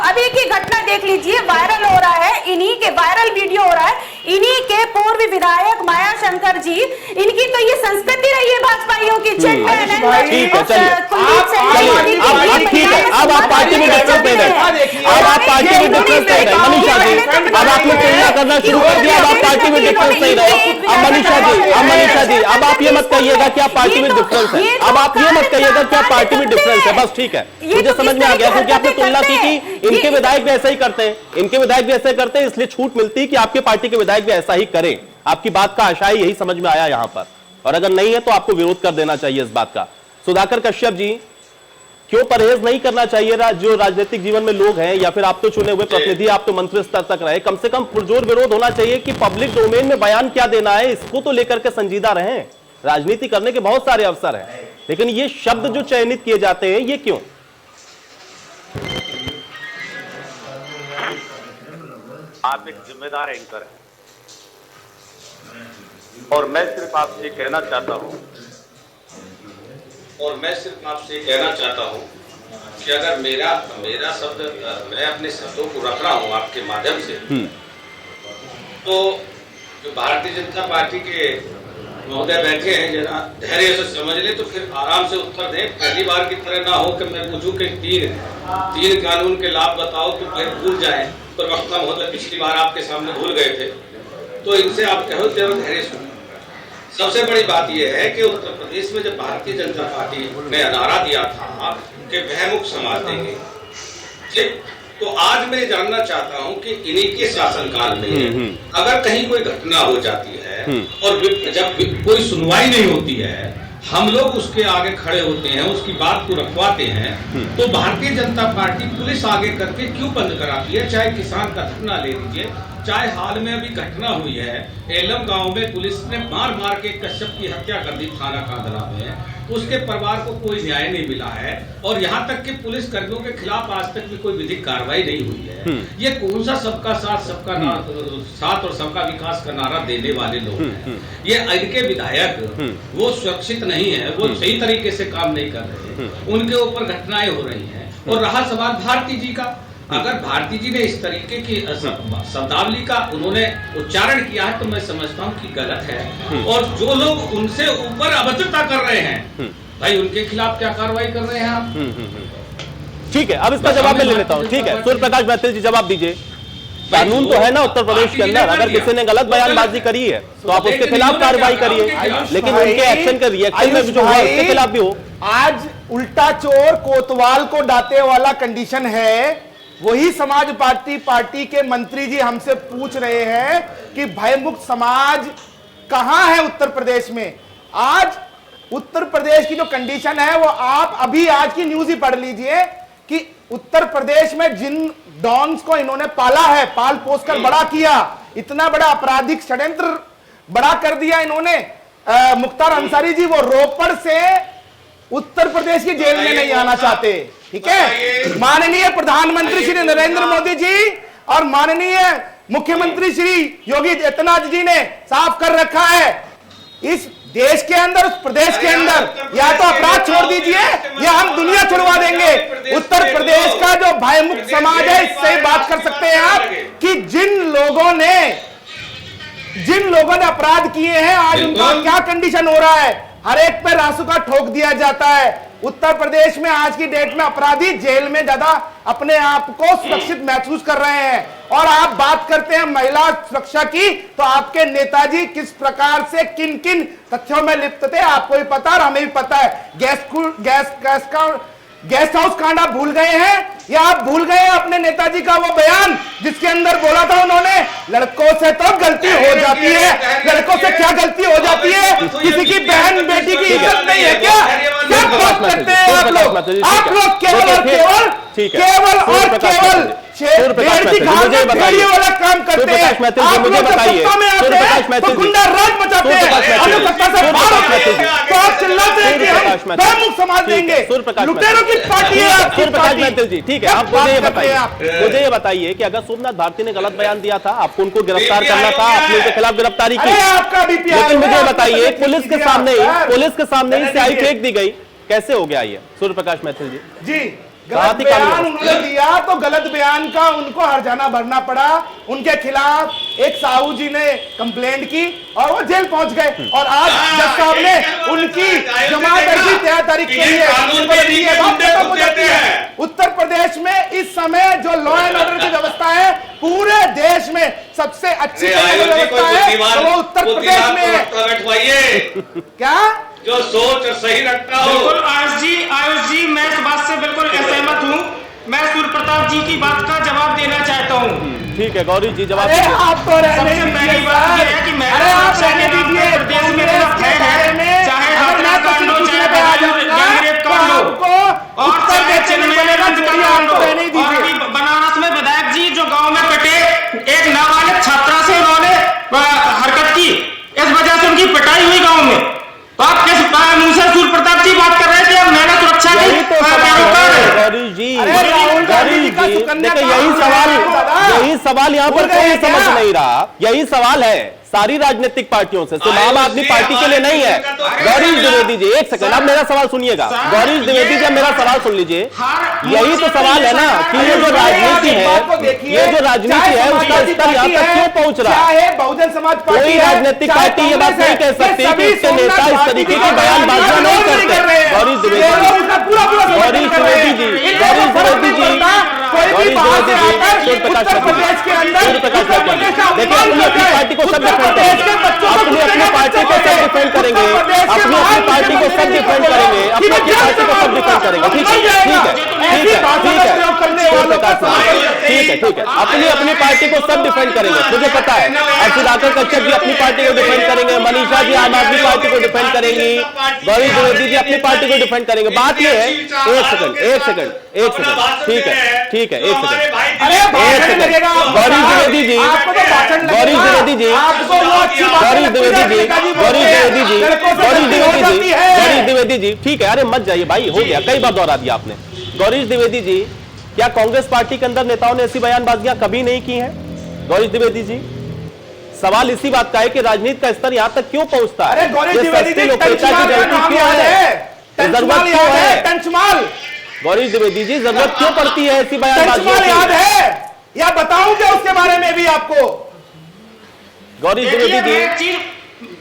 अभी की घटना देख लीजिए, वायरल हो रहा है, इन्हीं के वायरल वीडियो हो रहा है, इन्हीं के पूर्व विधायक माया शंकर जी, इनकी तो ये संस्कृति रही है भाजपाइयों की। ठीक है, चलिए अब आप पार्टी में डिफरेंस दे रहे हैं, अब आप पार्टी में डिफरेंस दे रहे हैं मनीषा जी, अब आपने तुलना करना शुरू कर दिया, अब आप पार्टी में डिफरेंस दे रहे हैं। अब मनीषा जी अब आप ये मत कहिएगा कि आप पार्टी में डिफरेंस है, अब आप ये मत कहिएगा कि आप पार्टी में डिफरेंस है, बस ठीक है, मुझे समझ में आ गया, क्योंकि आपने तुलना की कि इनके विधायक भी ऐसा ही करते हैं, इनके विधायक भी ऐसे करते हैं, इसलिए छूट मिलती है कि आपके पार्टी के विधायक भी ऐसा ही करें। आपकी बात का आशय यही समझ में आया यहां पर, और अगर नहीं है तो आपको विरोध कर देना चाहिए इस बात का। सुधाकर कश्यप जी क्यों परहेज नहीं करना चाहिए? जो राजनीतिक जीवन में लोग हैं या फिर आप तो चुने हुए प्रतिनिधि, आप तो मंत्री स्तर तक रहे, कम से कम पुरजोर विरोध होना चाहिए कि पब्लिक डोमेन में बयान क्या देना है, इसको तो लेकर के संजीदा रहें। राजनीति करने के बहुत सारे अवसर हैं, लेकिन ये शब्द जो चयनित किए जाते हैं ये क्यों? आप एक जिम्मेदार एंकर हैं और मैं सिर्फ आपसे कहना चाहता हूं कि अगर मेरा शब्द, मैं अपने शब्दों को रख रहा हूं आपके माध्यम से, तो जो भारतीय जनता पार्टी के महोदय बैठे हैं, जरा धैर्य से समझ ले तो फिर आराम से उत्तर दें। पहली बार की तरह ना हो कि मैं पूछूं कि तीन कानून के लाभ बताओ तो फिर भूल जाए। प्रवक्ता महोदय पिछली बार आपके सामने भूल गए थे, तो इनसे आप कहो जरा धैर्य सुनो। सबसे बड़ी बात यह है कि उत्तर प्रदेश में जब भारतीय जनता पार्टी ने नारा दिया था कि भयमुक्त समाज देंगे, ठीक, तो आज मैं जानना चाहता हूं कि इन्हीं के शासनकाल में अगर कहीं कोई घटना हो जाती है और जब कोई सुनवाई नहीं होती है, हम लोग उसके आगे खड़े होते हैं, उसकी बात को रखवाते हैं, तो भारतीय जनता पार्टी पुलिस आगे करके क्यों बंद कराती है? चाहे किसान का धरना ले लीजिए, चाहे हाल में अभी घटना हुई है एलम गांव में, पुलिस ने मार मार के कश्यप की हत्या कर दी थाना कांदला में, उसके परिवार को कोई न्याय नहीं मिला है, और यहाँ तक कि पुलिस कर्मियों के खिलाफ आज तक भी कोई विधिक कार्रवाई नहीं हुई है। ये कौन सा सबका साथ साथ और सबका विकास का नारा देने वाले लोग हैं? ये इनके विधायक वो सुरक्षित नहीं है, वो सही तरीके से काम नहीं कर रहे, उनके ऊपर घटनाएं हो रही हैं। और रहा सवाल भारती जी का, अगर भारती जी ने इस तरीके की शब्दावली का उन्होंने उच्चारण किया है तो मैं समझता हूं कि गलत है, और जो लोग उनसे ऊपर अभद्रता कर रहे हैं भाई उनके खिलाफ क्या कार्रवाई कर रहे हैं आप? ठीक है, अब इसका जवाब मैं ले लेता हूं। ठीक है, सूर्य प्रकाश मैथिल जी जवाब दीजिए। कानून तो है ना उत्तर प्रदेश के अंदर, अगर किसी ने गलत बयानबाजी करी है तो आप उसके खिलाफ कार्रवाई करिए, लेकिन उनके एक्शन का रिएक्शन में जो हुआ उसके खिलाफ भी हो। आज उल्टा चोर कोतवाल को डांटे वाला कंडीशन है। वही समाजवादी पार्टी के मंत्री जी हमसे पूछ रहे हैं कि भयमुक्त समाज कहां है उत्तर प्रदेश में। आज उत्तर प्रदेश की जो कंडीशन है वो आप अभी आज की न्यूज ही पढ़ लीजिए कि उत्तर प्रदेश में जिन डॉन्स को इन्होंने पाला है, पाल पोस कर बड़ा किया, इतना बड़ा आपराधिक षड्यंत्र बड़ा कर दिया इन्होंने। मुख्तार अंसारी जी वो रोपड़ से उत्तर प्रदेश की जेल में नहीं आना चाहते, ठीक है। माननीय प्रधानमंत्री श्री नरेंद्र मोदी जी और माननीय मुख्यमंत्री श्री योगी आदित्यनाथ जी ने साफ कर रखा है, इस देश के अंदर, उस प्रदेश के अंदर या तो अपराध छोड़ दीजिए या हम दुनिया छुड़वा देंगे। उत्तर प्रदेश का जो भयमुक्त समाज है, इससे बात कर सकते हैं आप कि जिन लोगों ने अपराध किए हैं आज उनका क्या कंडीशन हो रहा है, हर एक पे रासुका ठोक दिया जाता है। उत्तर प्रदेश में आज की डेट में अपराधी जेल में ज्यादा अपने आप को सुरक्षित महसूस कर रहे हैं। और आप बात करते हैं महिला सुरक्षा की, तो आपके नेताजी किस प्रकार से किन किन तथ्यों में लिप्त थे आपको भी पता और हमें भी पता है। गेस्ट हाउस कांड आप भूल गए हैं या आप भूल गए अपने नेताजी का वो बयान जिसके अंदर बोला था उन्होंने, लड़कों से तो गलती हो जाती है, लड़कों से क्या गलती हो जाती है, किसी की बहन बेटी की इज्जत नहीं है क्या? क्या बात करते हैं आप लोग? आप लोग केवल और केवल भेड़िए वाला काम करते हैं। आप लोग सत्ता में आते हैं तो गुंडा राज मचाते हैं, सत्ता से बाहर आते हैं तो आप चिल्लाते हैं कि हम भयमुक्त समाज देंगे। लुटेरों की पार्टी है आपकी पार्टी। जी ठीक है, आप मुझे ये बताइए कि अगर सोमनाथ भारती ने गलत बयान दिया था, आपको उनको गिरफ्तार करना था, आपने उनके खिलाफ गिरफ्तारी की, लेकिन मुझे बताइए पुलिस के सामने ही स्याही फेंक दी गई, कैसे हो गया ये? सूर्य प्रकाश मैथिल जी गलत बयान उन्होंने दिया तो गलत बयान का उनको हर्जाना भरना पड़ा। उनके खिलाफ एक साहू जी ने कंप्लेंट की और वो जेल पहुंच गए, और आज जज साहब ने उनकी जमानत अर्जी 13 तारीख के लिए उत्तर प्रदेश में इस समय जो लॉ एंड ऑर्डर की व्यवस्था है पूरे देश में सबसे अच्छी व्यवस्था है वो उत्तर प्रदेश में है। क्या जो सोच सही रखता हो। बिल्कुल आयुष जी मैं इस बात से बिल्कुल असहमत हूँ। मैं सूर्य प्रताप जी की बात का जवाब देना चाहता हूँ। ठीक है गौरी जी जवाब। आप तो सबसे पहली बात यह है कि मैं प्रदेश में चाहे हाथरस कांड हो, चाहे गैंगरेप कांड हो, और चाहे चिन्मयगंज का कांड हो, और बनारस में विधायक जी जो गांव में कटे एक नाबालिग छात्रा से उन्होंने हरकत की, इस वजह से उनकी पिटाई हुई गाँव में, तो आप किस मुंह से सूर्य प्रताप जी बात कर रहे हैं कि हम महिला सुरक्षा की देखिए यही सवाल यहाँ पर कोई समझ नहीं रहा। यही सवाल है, सारी राजनीतिक पार्टियों से, सिर्फ आम आदमी पार्टी के लिए नहीं है। गौरीश द्विवेदी जी एक सेकंड, आप मेरा सवाल सुनिएगा। गौरीश द्विवेदी जी मेरा सवाल सुन लीजिए। यही तो सवाल है ना कि ये जो राजनीति है, ये जो राजनीति है उसका स्तर यहाँ तक क्यों पहुंच रहा है? बहुजन समाज पार्टी, कोई राजनीतिक पार्टी ये बात नहीं कह सकती कि उसके नेता इस तरीके की बयानबाजियां नहीं करते। गौरीश द्विवेदी जी, गौरीश द्विवेदी जी, गौरीश द्विवेदी जी, गौरीश द्विवेदी जी, सूर्यप्रकाश देखिए अपनी अपनी पार्टी को सब डिफेंड करेंगे, अपनी अपनी पार्टी को सब डिफेंड करेंगे, अपनी अपनी पार्टी को सब डिफेंड करेंगे, अपनी अपनी पार्टी को सब डिफेंड करेंगे। ठीक है, ठीक है, ठीक है, ठीक है, ठीक है, ठीक है, अपनी अपनी पार्टी को सब डिफेंड करेंगे, मुझे पता है। और सुधाकर कश्यप जी अपनी पार्टी को डिफेंड करेंगे, मनीषा जी आम आदमी पार्टी को डिफेंड करेंगी, गौरीश द्विवेदी जी अपनी पार्टी को डिफेंड करेंगे। बात ये है, एक सेकंड, एक सेकंड, एक सेकंड, ठीक है, ठीक है, एक सेकंड, एक सेकंड। गौरीश द्विवेदी जी, गौरीश द्विवेदी जी, गौरीश द्विवेदी जी, गौरीश द्विवेदी जी, गौरीश द्विवेदी जी, गौरीश द्विवेदी जी, ठीक है, अरे मत जाइए भाई, हो गया, कई बार दोहरा दिया आपने। गौरीश द्विवेदी जी, क्या कांग्रेस पार्टी के अंदर नेताओं ने ऐसी बयानबाजियां कभी नहीं की हैं? गौरीश द्विवेदी जी, सवाल इसी बात का है कि राजनीति का स्तर यहां तक क्यों पहुंचता है? गौरीश द्विवेदी जी, जरूरत क्यों है? गौरीश द्विवेदी जी, जरूरत क्यों पड़ती है ऐसी बयानबाजियों की? याद है या बताऊं क्या उसके बारे में भी आपको? गौरीश द्विवेदी जी,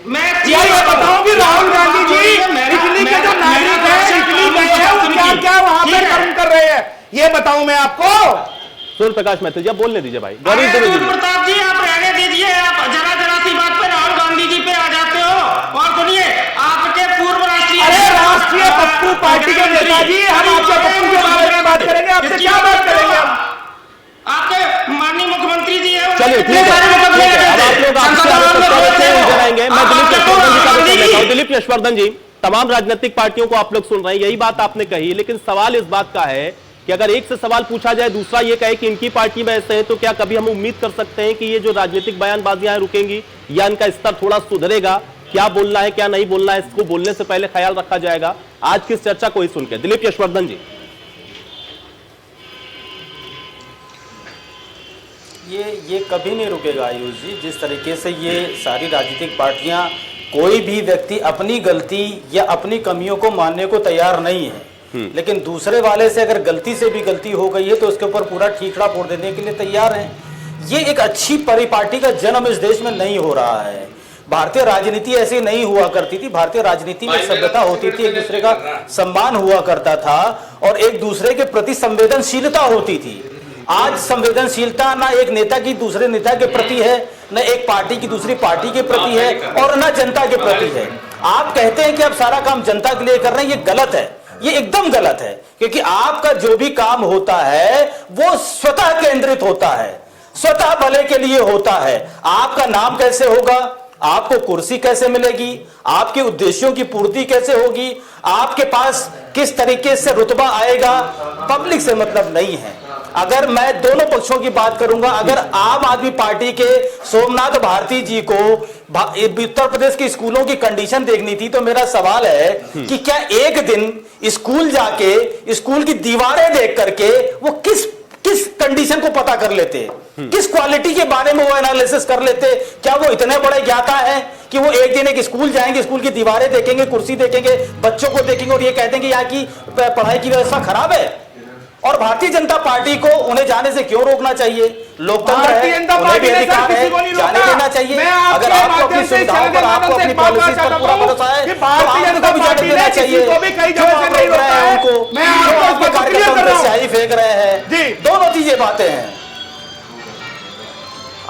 मैं ये बताऊं कि राहुल गांधी जी इटली के जो नागरिक हैं, इटली गए हैं, वो क्या क्या वहां पर कर्म कर रहे हैं, ये बताऊं मैं आपको? सूर्यप्रकाश मैथिल जी, आप बोलने दीजिए भाई। गौरीश द्विवेदी जी, प्रताप जी आप रहने दीजिए, आप जरा जरा सी बात पे राहुल गांधी जी पे आ जाते हो। और सुनिए, आपके पूर्व राष्ट्रीय, अरे राष्ट्रीय पप्पू पार्टी के नेताजी, हम आपके पप्पू के बारे में बात करेंगे, आपसे क्या बात करेंगे हम? आपके माननीय मुख्यमंत्री जी है। चलिए ठीक है, अब आप लोग जाएंगे। मैं दिलीप यशवर्धन जी का भी लेता हूं। दिलीप यशवर्धन जी, तमाम राजनीतिक पार्टियों को आप लोग सुन रहे हैं, यही बात आपने कही, लेकिन सवाल इस बात का है कि अगर एक से सवाल पूछा जाए, दूसरा ये कहे कि इनकी पार्टी में ऐसे है, तो क्या कभी हम उम्मीद कर सकते हैं कि ये जो राजनीतिक बयानबाजियां रुकेंगी या इनका स्तर थोड़ा सुधरेगा? क्या बोलना है, क्या नहीं बोलना है, इसको बोलने से पहले ख्याल रखा जाएगा। आज की इस चर्चा को ही सुनकर दिलीप यशवर्धन जी। ये कभी नहीं रुकेगा आयुष जी। जिस तरीके से ये सारी राजनीतिक पार्टियां, कोई भी व्यक्ति अपनी गलती या अपनी कमियों को मानने को तैयार नहीं है, लेकिन दूसरे वाले से अगर गलती से भी गलती हो गई है तो उसके ऊपर पूरा ठीकरा फोड़ देने के लिए तैयार हैं। ये एक अच्छी परिपाटी का जन्म इस देश में नहीं हो रहा है। भारतीय राजनीति ऐसी नहीं हुआ करती थी। भारतीय राजनीति में सभ्यता होती थी, एक दूसरे का सम्मान हुआ करता था और एक दूसरे के प्रति संवेदनशीलता होती थी। आज संवेदनशीलता ना एक नेता की दूसरे नेता के प्रति है, न एक पार्टी की दूसरी पार्टी के प्रति है, और न जनता के प्रति है। आप कहते हैं कि आप सारा काम जनता के लिए कर रहे हैं, ये गलत है, ये एकदम गलत है। क्योंकि आपका जो भी काम होता है वो स्वतः केंद्रित होता है, स्वतः भले के लिए होता है। आपका नाम कैसे होगा, आपको कुर्सी कैसे मिलेगी, आपके उद्देश्यों की पूर्ति कैसे होगी, आपके पास किस तरीके से रुतबा आएगा, पब्लिक से मतलब नहीं है। अगर मैं दोनों पक्षों की बात करूंगा, अगर आम आदमी पार्टी के सोमनाथ भारती जी को उत्तर प्रदेश के स्कूलों की कंडीशन देखनी थी, तो मेरा सवाल है कि क्या एक दिन स्कूल जाके स्कूल की दीवारें देख करके वो किस कंडीशन को पता कर लेते, किस क्वालिटी के बारे में वो एनालिसिस कर लेते? क्या वो इतने बड़े ज्ञाता है कि वो एक दिन एक स्कूल जाएंगे, स्कूल की दीवारें देखेंगे, कुर्सी देखेंगे, बच्चों को देखेंगे और ये कहते हैं कि यहाँ की पढ़ाई की व्यवस्था खराब है? और भारतीय जनता पार्टी को उन्हें जाने से क्यों रोकना चाहिए? लोकतंत्र है, उन्हें भी अधिकार है, जाने देना चाहिए। अगर आपको अपनी सुविधाओं पर, आपको अपनी पॉलिसी पर पूरा भरोसा है तो आपको भी जाने देना चाहिए। क्यों आप रोक रहे हैं उनको? क्यों आपके कार्यकर्ताओं पर स्याही फेंक रहे हैं? दोनों चीजें बातें हैं।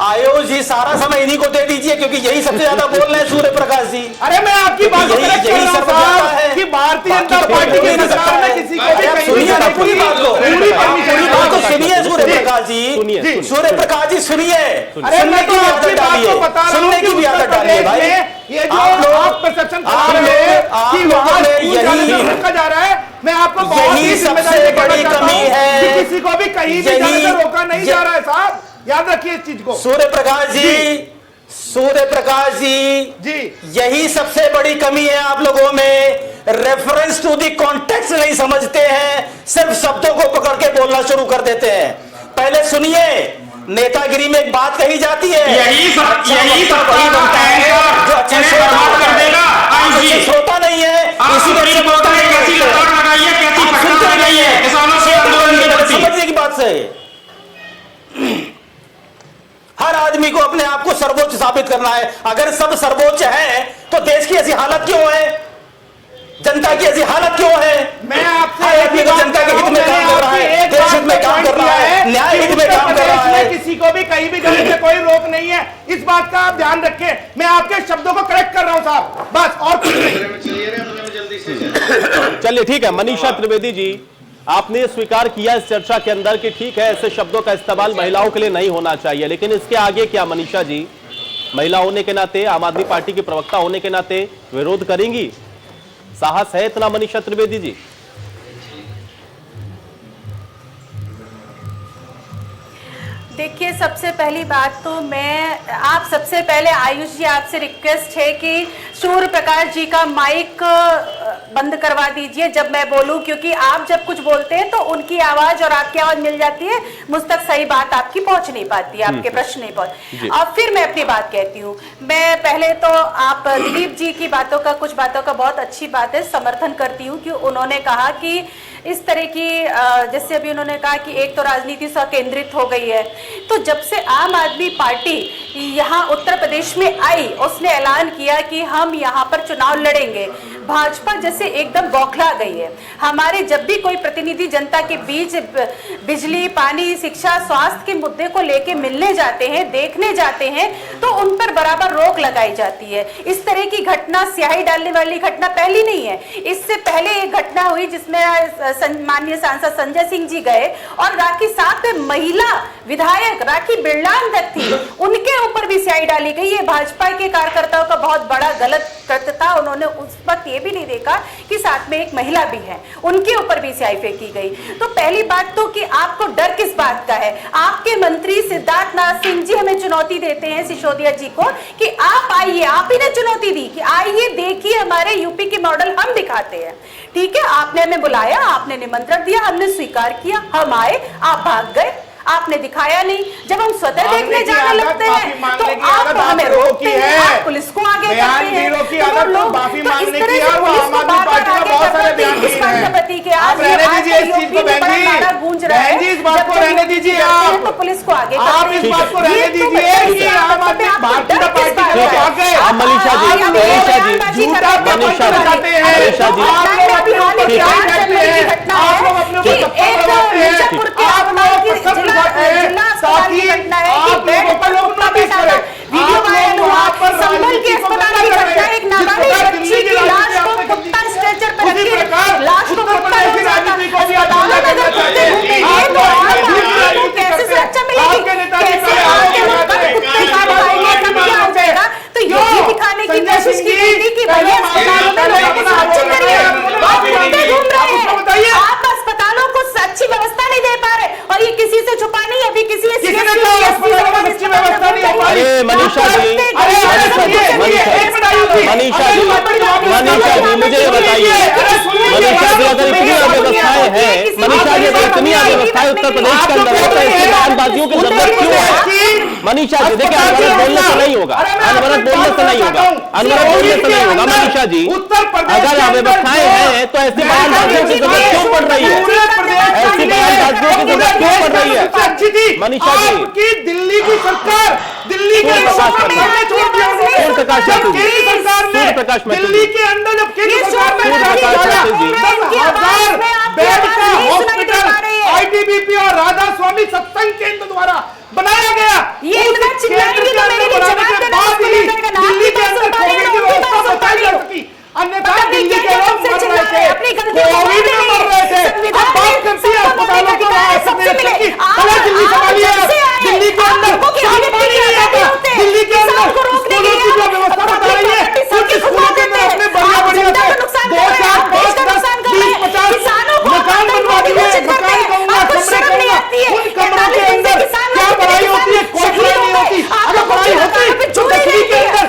आयुष जी, सारा समय इन्हीं को दे दीजिए क्योंकि यही सबसे ज्यादा बोल रहे हैं। सूर्य प्रकाश जी, अरे मैं आपकी बात यही सब है कि भारतीय जनता पार्टी के सरकार में किसी को सुनिए ना पूरी बात को, पूरी बात को सुनिए। सूर्य प्रकाश जी, सूर्य प्रकाश जी सुनिए, सुनने की भी आदत डालिए, सुनने की भी आदत डालिए भाई। ये जो आप परसेप्शन करा रहे हैं कि वहां यही रखा जा रहा है, मैं आपको बहुत ही सबसे बड़ी कमी है कि किसी को भी कहीं भी जाने से रोका नहीं जा रहा है साहब, याद रखिए इस चीज को। सूर्य प्रकाश जी, सूर्य प्रकाश जी, यही सबसे बड़ी कमी है आप लोगों में। रेफरेंस टू दी कॉन्टेक्स्ट नहीं समझते हैं, सिर्फ शब्दों को पकड़ के बोलना शुरू कर देते हैं। पहले सुनिए, नेतागिरी में एक बात कही जाती है, यही सत्ता बनता है जो अच्छे बर्बाद कर देगा। अच्छे श्रोता नहीं है, इसी कैसी लताड़ लगाई है, कैसी फटकार लगाई है किसानों से आंदोलन के प्रति। समझने की बात से हर आदमी को अपने आप को सर्वोच्च साबित करना है। अगर सब सर्वोच्च है तो देश की ऐसी हालत क्यों है, जनता की ऐसी हालत क्यों है? मैं आपसे हर आदमी को जनता के हित में काम कर रहा है, देश हित में काम कर रहा है, न्याय हित में काम कर रहा है। किसी को भी कहीं भी जाने से कोई रोक नहीं है, इस बात का आप ध्यान रखें। मैं आपके शब्दों को करेक्ट कर रहा हूं साहब, बस और कुछ नहीं। जल्दी से चलिए ठीक है, मनीषा त्रिवेदी जी, आपने स्वीकार किया इस चर्चा के अंदर कि ठीक है, ऐसे शब्दों का इस्तेमाल महिलाओं के लिए नहीं होना चाहिए, लेकिन इसके आगे क्या मनीषा जी, महिला होने के नाते, आम आदमी पार्टी के प्रवक्ता होने के नाते विरोध करेंगी? साहस है इतना मनीषा त्रिवेदी जी? देखिए, सबसे पहली बात तो आप सबसे पहले आयुष जी, आपसे रिक्वेस्ट है कि सूर्य प्रकाश जी का माइक बंद करवा दीजिए जब मैं बोलूं, क्योंकि आप जब कुछ बोलते हैं तो उनकी आवाज और आपकी आवाज मिल जाती है, मुझ तक सही बात आपकी पहुंच नहीं पाती है, आपके प्रश्न नहीं पहुंच। अब फिर मैं अपनी बात कहती हूँ। मैं पहले तो आप दिलीप जी की कुछ बातों का बहुत अच्छी बात है, समर्थन करती हूँ कि उन्होंने कहा कि इस तरह की जैसे अभी उन्होंने कहा कि एक तो राजनीति संकेंद्रित हो गई है, तो जब से आम आदमी पार्टी यहाँ उत्तर प्रदेश में आई, उसने ऐलान किया कि हम यहाँ पर चुनाव लड़ेंगे, भाजपा जैसे एकदम बौखला गई है। हमारे जब भी कोई प्रतिनिधि जनता के बीच बिजली, पानी, शिक्षा, स्वास्थ्य के मुद्दे को लेके मिलने जाते हैं, देखने जाते हैं, तो उन पर बराबर रोक लगाई जाती है। इस तरह की घटना, स्याही डालने वाली घटना पहली नहीं है। इससे पहले एक घटना हुई जिसमें माननीय सांसद संजय सिंह जी गए और राखी साथ में महिला विधायक राखी बिरलान तक थी, उनके ऊपर भी स्याही डाली गई। ये भाजपा के कार्यकर्ताओं का बहुत बड़ा गलत कृत्य था। उन्होंने उस वक्त ये भी नहीं देखा कि साथ में एक महिला भी है, उनके ऊपर भी स्याही फेंकी गई। तो पहली बात तो कि आपको डर किस बात का है? आपके मंत्री सिद्धार्थ नाथ सिंह जी हमें चुनौती देते हैं, सिसोदिया जी को, कि आप आइए, आप ही ने चुनौती दी कि आइए देखिए हमारे यूपी के मॉडल हम दिखाते हैं। ठीक है, आपने हमें बुलाया, आपने निमंत्रण दिया, हमने स्वीकार किया, हम आए, आप भाग गए, आपने दिखाया नहीं। जब हम स्वतः देखने जाने लगते हैं तो आप हमें रोकते हैं, आप पुलिस को आगे करते हैं। तो लोग तो इस तरह से पुलिस को बार-बार आगे करते हैं, इस बात का प्रतीक है। आज यूपी में बड़ा नारा गूंज रहा है, जब रहने दीजिए आप, तो पुलिस को आगे करते हैं। बात को रहने दीजिए कि आम आदमी पार्टी का पार्टी के आगे आप मनीषा जी झूठा मनीषा जी बताते हैं, मनीषा जी आप लोग अपने ऊपर क्या कहते हैं, आप लोग अपने ऊपर थप्पड़ लगाते हैं, आप लोग सब लगाते हैं ताकि आप लोगों पर लोग नोटिस करें। वीडियो वायरल हुआ संभल के अस्पताल की घटना, एक नाबालिग बच्ची की लाश को कुत्ता स्ट्रेचर पर रख के लाश को कुत्ता अस्पतालों में अगर कुत्ते घूमेंगे तो आपको कैसे सुरक्षा मिलेगी? कैसे आपके लोग कुत्ते काट पाएंगे? सब क्या हो जाएगा? तो यही दिखाने की कोशिश की गई थी कि भैया अस्पतालों में लोगों को सुरक्षित करिए, आप कुत्ते घूम रहे हैं, आप अस्पतालों को अच्छी व्यवस्था नहीं दे पा रहे, और ये किसी से छुपा नहीं, अभी किसी ने अरे मनीषा जी मुझे ये बताइए, मनीषा जी अगर इतनी अव्यवस्थाएं हैं, मनीषा जी अगर इतनी अव्यवस्थाएं उत्तर प्रदेश के अंदर है तो ऐसी बयानबाजियों की जरूरत क्यों है? मनीषा जी देखिए, अनवरत बोलने से नहीं होगा, अनवरत बोलने से नहीं होगा, अनवरत बोलने से नहीं होगा। मनीषा जी अगर अव्यवस्थाएं हैं तो ऐसी बयानबाजियों की जरूरत क्यों पड़ रही है? ऐसी बयानबाजियों की जरूरत क्यों पड़ रही है? मनीषा जी आपकी दिल्ली की सरकार, दिल्ली के दिल्ली के अंदर जब केंद्र सरकार बेड का हॉस्पिटल आईटीबीपी और राधा स्वामी सत्संग केंद्र द्वारा बनाया गया, ये इतना चिल्लाएंगे तो मेरे लिए जवाब देना मुश्किल हो जाएगा। दिल्ली के अंदर कोविड की व्यवस्था बताई जा सकी, अन्यथा दिल्ली के लोग मर रहे थे, कोविड में मर रहे थे। अब बात करती है अस्पतालों की, भले दिल्ली संभालिए, दिल्ली के अंदर साफ पानी नहीं आता, दिल्ली के अंदर स्कूलों की जो व्यवस्था बता रही है, कुछ स्कूलों के अंदर अपने बढ़िया से 2, 4, 5, 10, 20, 50 मकान बनवा दिए, मकान कहूंगा, कमरे कहूंगा, उन कमरों के अंदर क्या पढ़ाई होती है? कोई पढ़ाई नहीं होती। अगर पढ़ाई होती तो दिल्ली के अंदर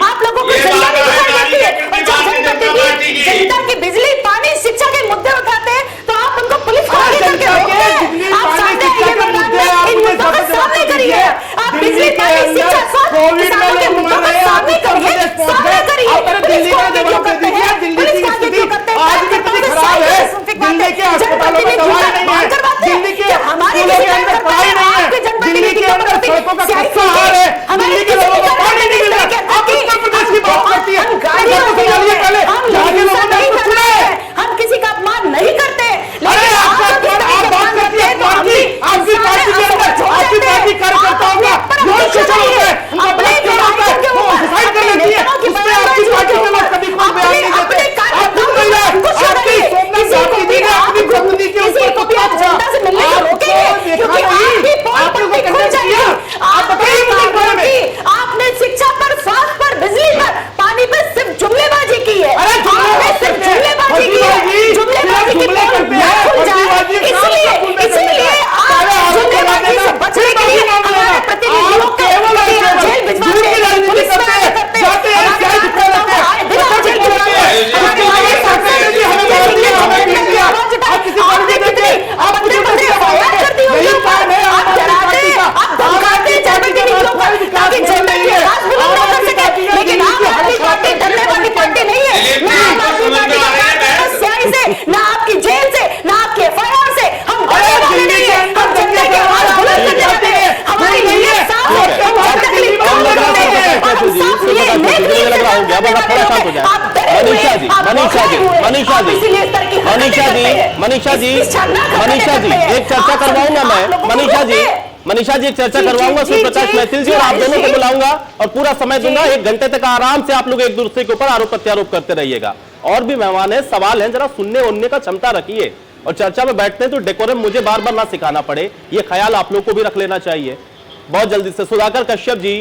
आप लोगों को जनता की दिखाई देती है, और जब जनता की बिजली, पानी, शिक्षा के मुद्दे उठाते हैं तो आप उनको थोड़ा शांत हो जाए। मनीषा जी, मनीषा जी, मनीषा जी, मनीषा जी, मनीषा जी, मनीषा जी, एक चर्चा करवाऊंगा मैं। मनीषा जी, मनीषा जी, एक चर्चा करवाऊंगा सूर्य प्रकाश मैथिल जी, और आप दोनों को बुलाऊंगा और पूरा समय दूंगा। 1 घंटे तक आराम से आप लोग एक दूसरे के ऊपर आरोप प्रत्यारोप करते रहिएगा। और भी मेहमान है, सवाल है, जरा सुनने उनने का क्षमता रखिए, और चर्चा में बैठते हैं तो डेकोरम मुझे बार बार ना सिखाना पड़े, ये ख्याल आप लोग को भी रख लेना चाहिए। बहुत जल्दी से सुधाकर कश्यप जी,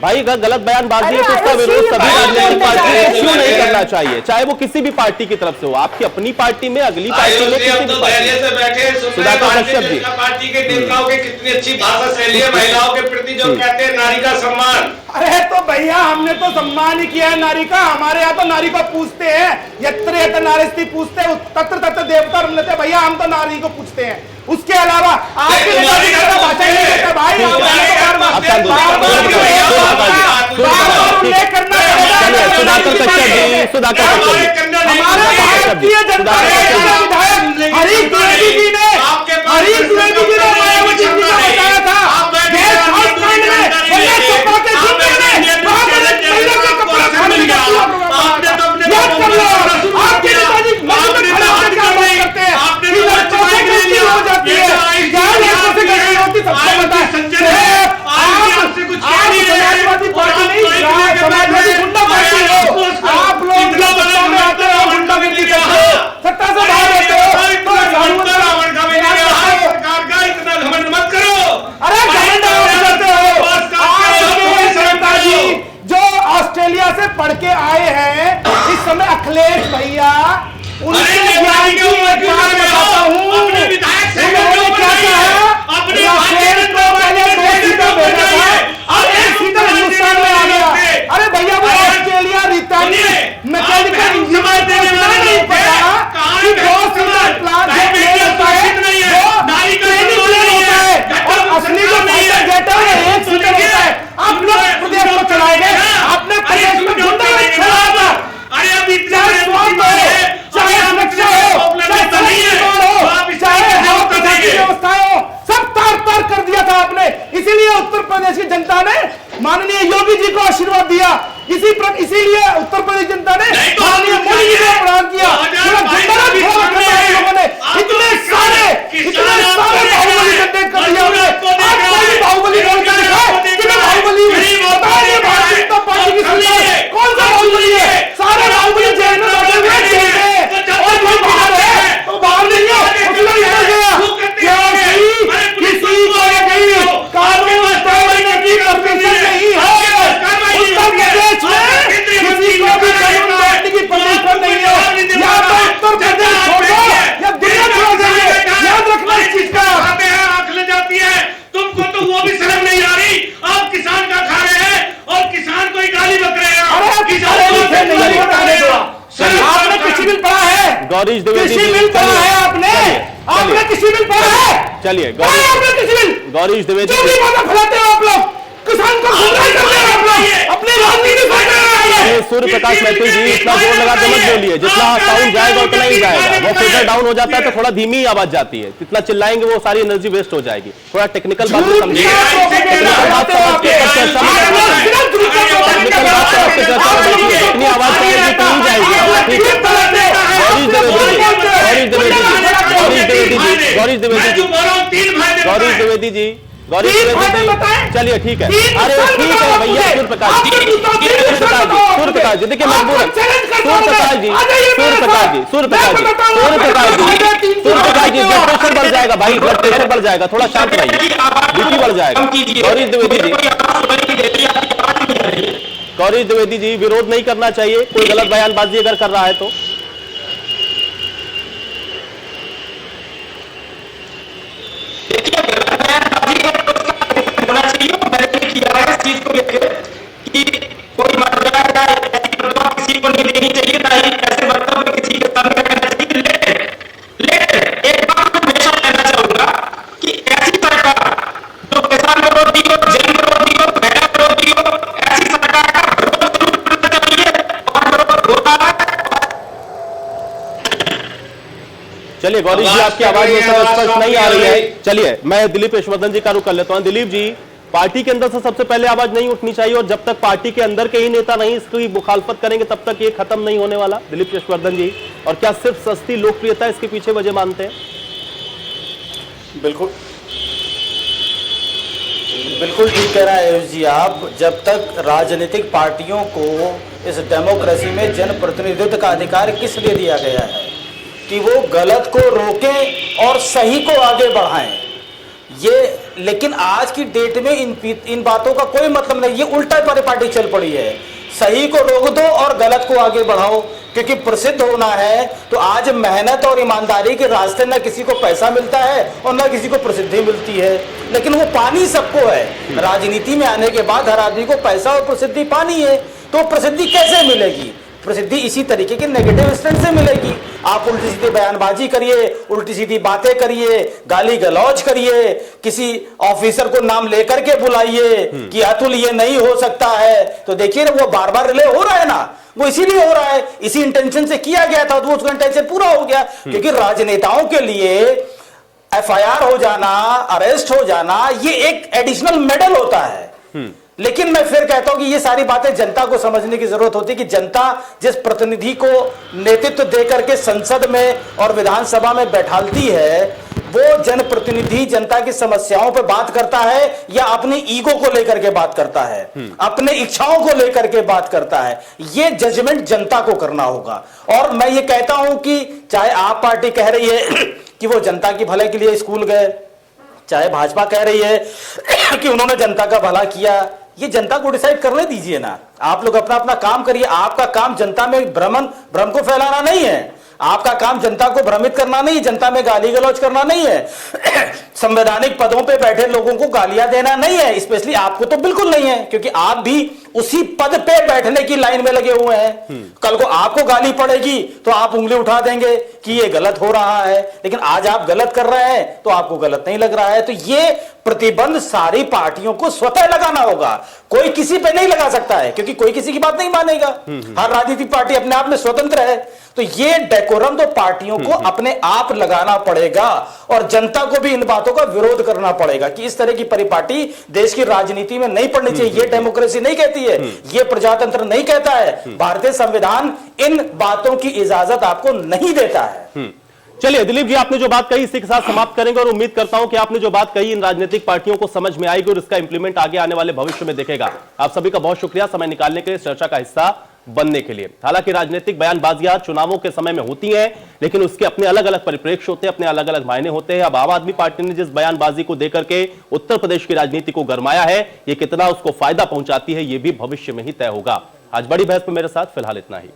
भाई अगर गलत बयानबाजी है तो उसका विरोध सभी राजनीतिक पार्टी को क्यों नहीं करना चाहिए, चाहे वो किसी भी पार्टी की तरफ से हो, आपकी अपनी पार्टी में, अगली पार्टी में, किसी भी पार्टी से बैठे सुधाकर कश्यप जी, पार्टी के नेताओं की कितनी अच्छी भाषा शैली है महिलाओं के प्रति, जो कहते हैं नारी का सम्मान। अरे तो भैया हमने तो सम्मान ही किया है नारी का। हमारे यहाँ तो नारी को पूछते हैं, यत्र यत्र नारीस्ति पूछते हैं, तत्र तत्र देवता रमते। भैया हम तो नारी को पूछते हैं। उसके अलावा आपके भाषा ही नहीं देता भाई, सुधाकर कश्यप जी, सुधाकर हमारे भारतीय जनता विधायक हरीश द्विवेदी जी ने मायावती जी को बताया था पढ़ के आए हैं इस समय अखिलेश भैया, उनके ज्ञान की एक बात बताता हूं, उन्होंने क्या कहा, राफेल को पहले 2 सीटें भेजा था, अब 1 सीट हिंदुस्तान में आ गया। अरे भैया वो ऑस्ट्रेलिया रिटायरी मैकेनिकल इंजीनियर नहीं पता कि 2 सीटर प्लान जो प्लेन होता है वो ट्रेनिंग प्लेन होता है, और असली जो फाइटर जेट है 1 सीटर होता है। आप लोग प्रदेश को चलाएंगे, आपने प्रदेश में गुंडा चलाया था। अरे अभी चाहे स्वास्थ्य हो, चाहे सुरक्षा हो, चाहे व्यवस्था हो, सब तार कर दिया था आपने। इसीलिए उत्तर प्रदेश की जनता ने माननीय योगी जी को आशीर्वाद दिया, इसीलिए उत्तर प्रदेश जनता ने माननीय मोदी जी को प्रणाम किया। लोगों ने इतने सारे बाहुबली कंटेक्ट कर दिया, बाहुबली बोलकर दिखाए कि बाहुबली भारतीय जनता पार्टी की सरकार कौन सा बाहुबली है? सारे बाहुबली जेल में बैठे हुए जेल में, और कोई बाहर है तो बाहर नहीं है, उसमें निकल गया। किसी को कहीं कानून तोड़ने की परमिशन नहीं है उत्तर प्रदेश में, किसी को भी कानून तोड़ने की परमिशन नहीं है। या तो उत्तर प्रदेश छोड़ो या दुनिया छोड़ देंगे, याद रखना इस चीज का। आंख ले जाती है तुमको, तो वो भी शर्म नहीं आ रही। आप किसान का खा रहे हैं और किसान को ही गाली बक रहे हैं। आपने कृषि बिल पढ़ा है? गौरीश द्विवेदी कृषि बिल पढ़ा है आपने कृषि बिल पढ़ा है? चलिए आपने कृषि बिल, गौरीश द्विवेदी जो भी बातें फैलाते हो आप लोग, किसान को गुमराह करते हो आप लोग, अपनी राजनीति कर रहे हैं। सूर्य प्रकाश मैथिल जी, इतना जोर लगा के मत बोलिए, जितना साउंड जाएगा उतना ही जाएगा। वो फिल्टर डाउन हो जाता है तो थोड़ा धीमी आवाज जाती है, जितना चिल्लाएंगे वो सारी एनर्जी वेस्ट हो जाएगी। थोड़ा टेक्निकल बात समझिए, इतनी आवाज जाएगी तो ही जाएगी। गौरीश द्विवेदी जी, चलिए ठीक है। अरे ठीक है भैया, सूर्य प्रकाश जी, देखिए मजबूर है। सूर्य प्रकाश जी, ब्लड प्रेशर बढ़ जाएगा भाई, ब्लड प्रेशर बढ़ जाएगा, थोड़ा शांत रहिए, बीपी बढ़ जाएगा। गौरीश द्विवेदी जी, विरोध नहीं करना चाहिए, कोई गलत बयानबाजी अगर कर रहा है तो। किसी को नहीं देनी चाहिए, ना ही ऐसे वक्तव्य किसी के सामने करना चाहिए। लेकिन एक बात मैं हमेशा कहना चाहूंगा कि ऐसी सरकार जो किसान विरोधी हो, जन विरोधी हो, महिला विरोधी हो, ऐसी सरकार का विरोध जरूर करना चाहिए और विरोध होता है। चलिए गौरीश जी, आपकी आवाज में स्पष्ट नहीं आ रही है। चलिए मैं दिलीप यशवर्धन जी का रुख कर लेता हूं। दिलीप जी, पार्टी के अंदर से सबसे पहले आवाज नहीं उठनी चाहिए, और जब तक पार्टी के अंदर के ही नेता नहीं इसकी मुखालफत करेंगे तब तक ये खत्म नहीं होने वाला। दिलीप यशवर्धन जी, और क्या सिर्फ सस्ती लोकप्रियता इसके पीछे वजह मानते हैं? बिल्कुल बिल्कुल ठीक कह रहा है आयुष जी आप। जब तक राजनीतिक पार्टियों को इस डेमोक्रेसी में जनप्रतिनिधित्व का अधिकार किस लिए दिया गया है कि वो गलत को रोकें और सही को आगे बढ़ाएं, ये लेकिन आज की डेट में इन बातों का कोई मतलब नहीं। ये उल्टा पार्टी चल पड़ी है, सही को रोक दो और गलत को आगे बढ़ाओ, क्योंकि प्रसिद्ध होना है तो आज मेहनत और ईमानदारी के रास्ते न किसी को पैसा मिलता है और न किसी को प्रसिद्धि मिलती है, लेकिन वो पानी सबको है। राजनीति में आने के बाद हर आदमी को पैसा और प्रसिद्धि पानी है, तो प्रसिद्धि कैसे मिलेगी? प्रसिद्धि इसी तरीके के नेगेटिव स्टैंड से मिलेगी। आप उल्टी सीधी बयानबाजी करिए, उल्टी सीधी बातें करिए, गाली गलौज करिए, किसी ऑफिसर को नाम लेकर के बुलाइए कि अतुल ये नहीं हो सकता है, तो देखिए ना वो बार बार रिले हो रहा है ना, वो इसीलिए हो रहा है, इसी इंटेंशन से किया गया था, तो उसका इंटेंशन पूरा हो गया। क्योंकि राजनेताओं के लिए एफआईआर हो जाना, अरेस्ट हो जाना, ये एक एडिशनल मेडल होता है। लेकिन मैं फिर कहता हूं कि ये सारी बातें जनता को समझने की जरूरत होती है कि जनता जिस प्रतिनिधि को नेतृत्व देकर के संसद में और विधानसभा में बैठालती है, वो जनप्रतिनिधि जनता की समस्याओं पर बात करता है या अपनी ईगो को लेकर के बात करता है, अपने इच्छाओं को लेकर के बात करता है, ये जजमेंट जनता को करना होगा। और मैं ये कहता हूं कि चाहे आप पार्टी कह रही है कि वो जनता की भलाई के लिए स्कूल गए, चाहे भाजपा कह रही है कि उन्होंने जनता का भला किया, ये जनता को डिसाइड करने दीजिए ना। आप लोग अपना अपना काम करिए। आपका काम जनता में भ्रम को फैलाना नहीं है, आपका काम जनता को भ्रमित करना नहीं है, जनता में गाली गलौज करना नहीं है, संवैधानिक पदों पे बैठे लोगों को गालियां देना नहीं है। स्पेशली आपको तो बिल्कुल नहीं है, क्योंकि आप भी उसी पद पे बैठने की लाइन में लगे हुए हैं। कल को आपको गाली पड़ेगी तो आप उंगली उठा देंगे कि ये गलत हो रहा है, लेकिन आज आप गलत कर रहे हैं तो आपको गलत नहीं लग रहा है। तो ये प्रतिबंध सारी पार्टियों को स्वतः लगाना होगा, कोई किसी पे नहीं लगा सकता है, क्योंकि कोई किसी की बात नहीं मानेगा। हर राजनीतिक पार्टी अपने आप में स्वतंत्र है, तो ये डेकोरम तो पार्टियों को अपने आप लगाना पड़ेगा और जनता को भी इन बातों का विरोध करना पड़ेगा कि इस तरह की परिपाटी देश की राजनीति में नहीं पड़नी चाहिए। ये डेमोक्रेसी नहीं कहती है, ये प्रजातंत्र नहीं कहता है, भारतीय संविधान इन बातों की इजाजत आपको नहीं देता है। चलिए दिलीप जी, आपने जो बात कही इसी के साथ समाप्त करेंगे, और उम्मीद करता हूं कि आपने जो बात कही इन राजनीतिक पार्टियों को समझ में आएगी और इसका इंप्लीमेंट आगे आने वाले भविष्य में दिखेगा। आप सभी का बहुत शुक्रिया समय निकालने के लिए, चर्चा का हिस्सा बनने के लिए। हालांकि राजनीतिक बयानबाजियां चुनावों के समय में होती हैं, लेकिन उसके अपने अलग अलग परिप्रेक्ष्य होते हैं, अपने अलग अलग मायने होते हैं। अब आम आदमी पार्टी ने जिस बयानबाजी को देकर के उत्तर प्रदेश की राजनीति को गरमाया है, ये कितना उसको फायदा पहुंचाती है ये भी भविष्य में ही तय होगा। आज बड़ी बहस में मेरे साथ फिलहाल इतना ही।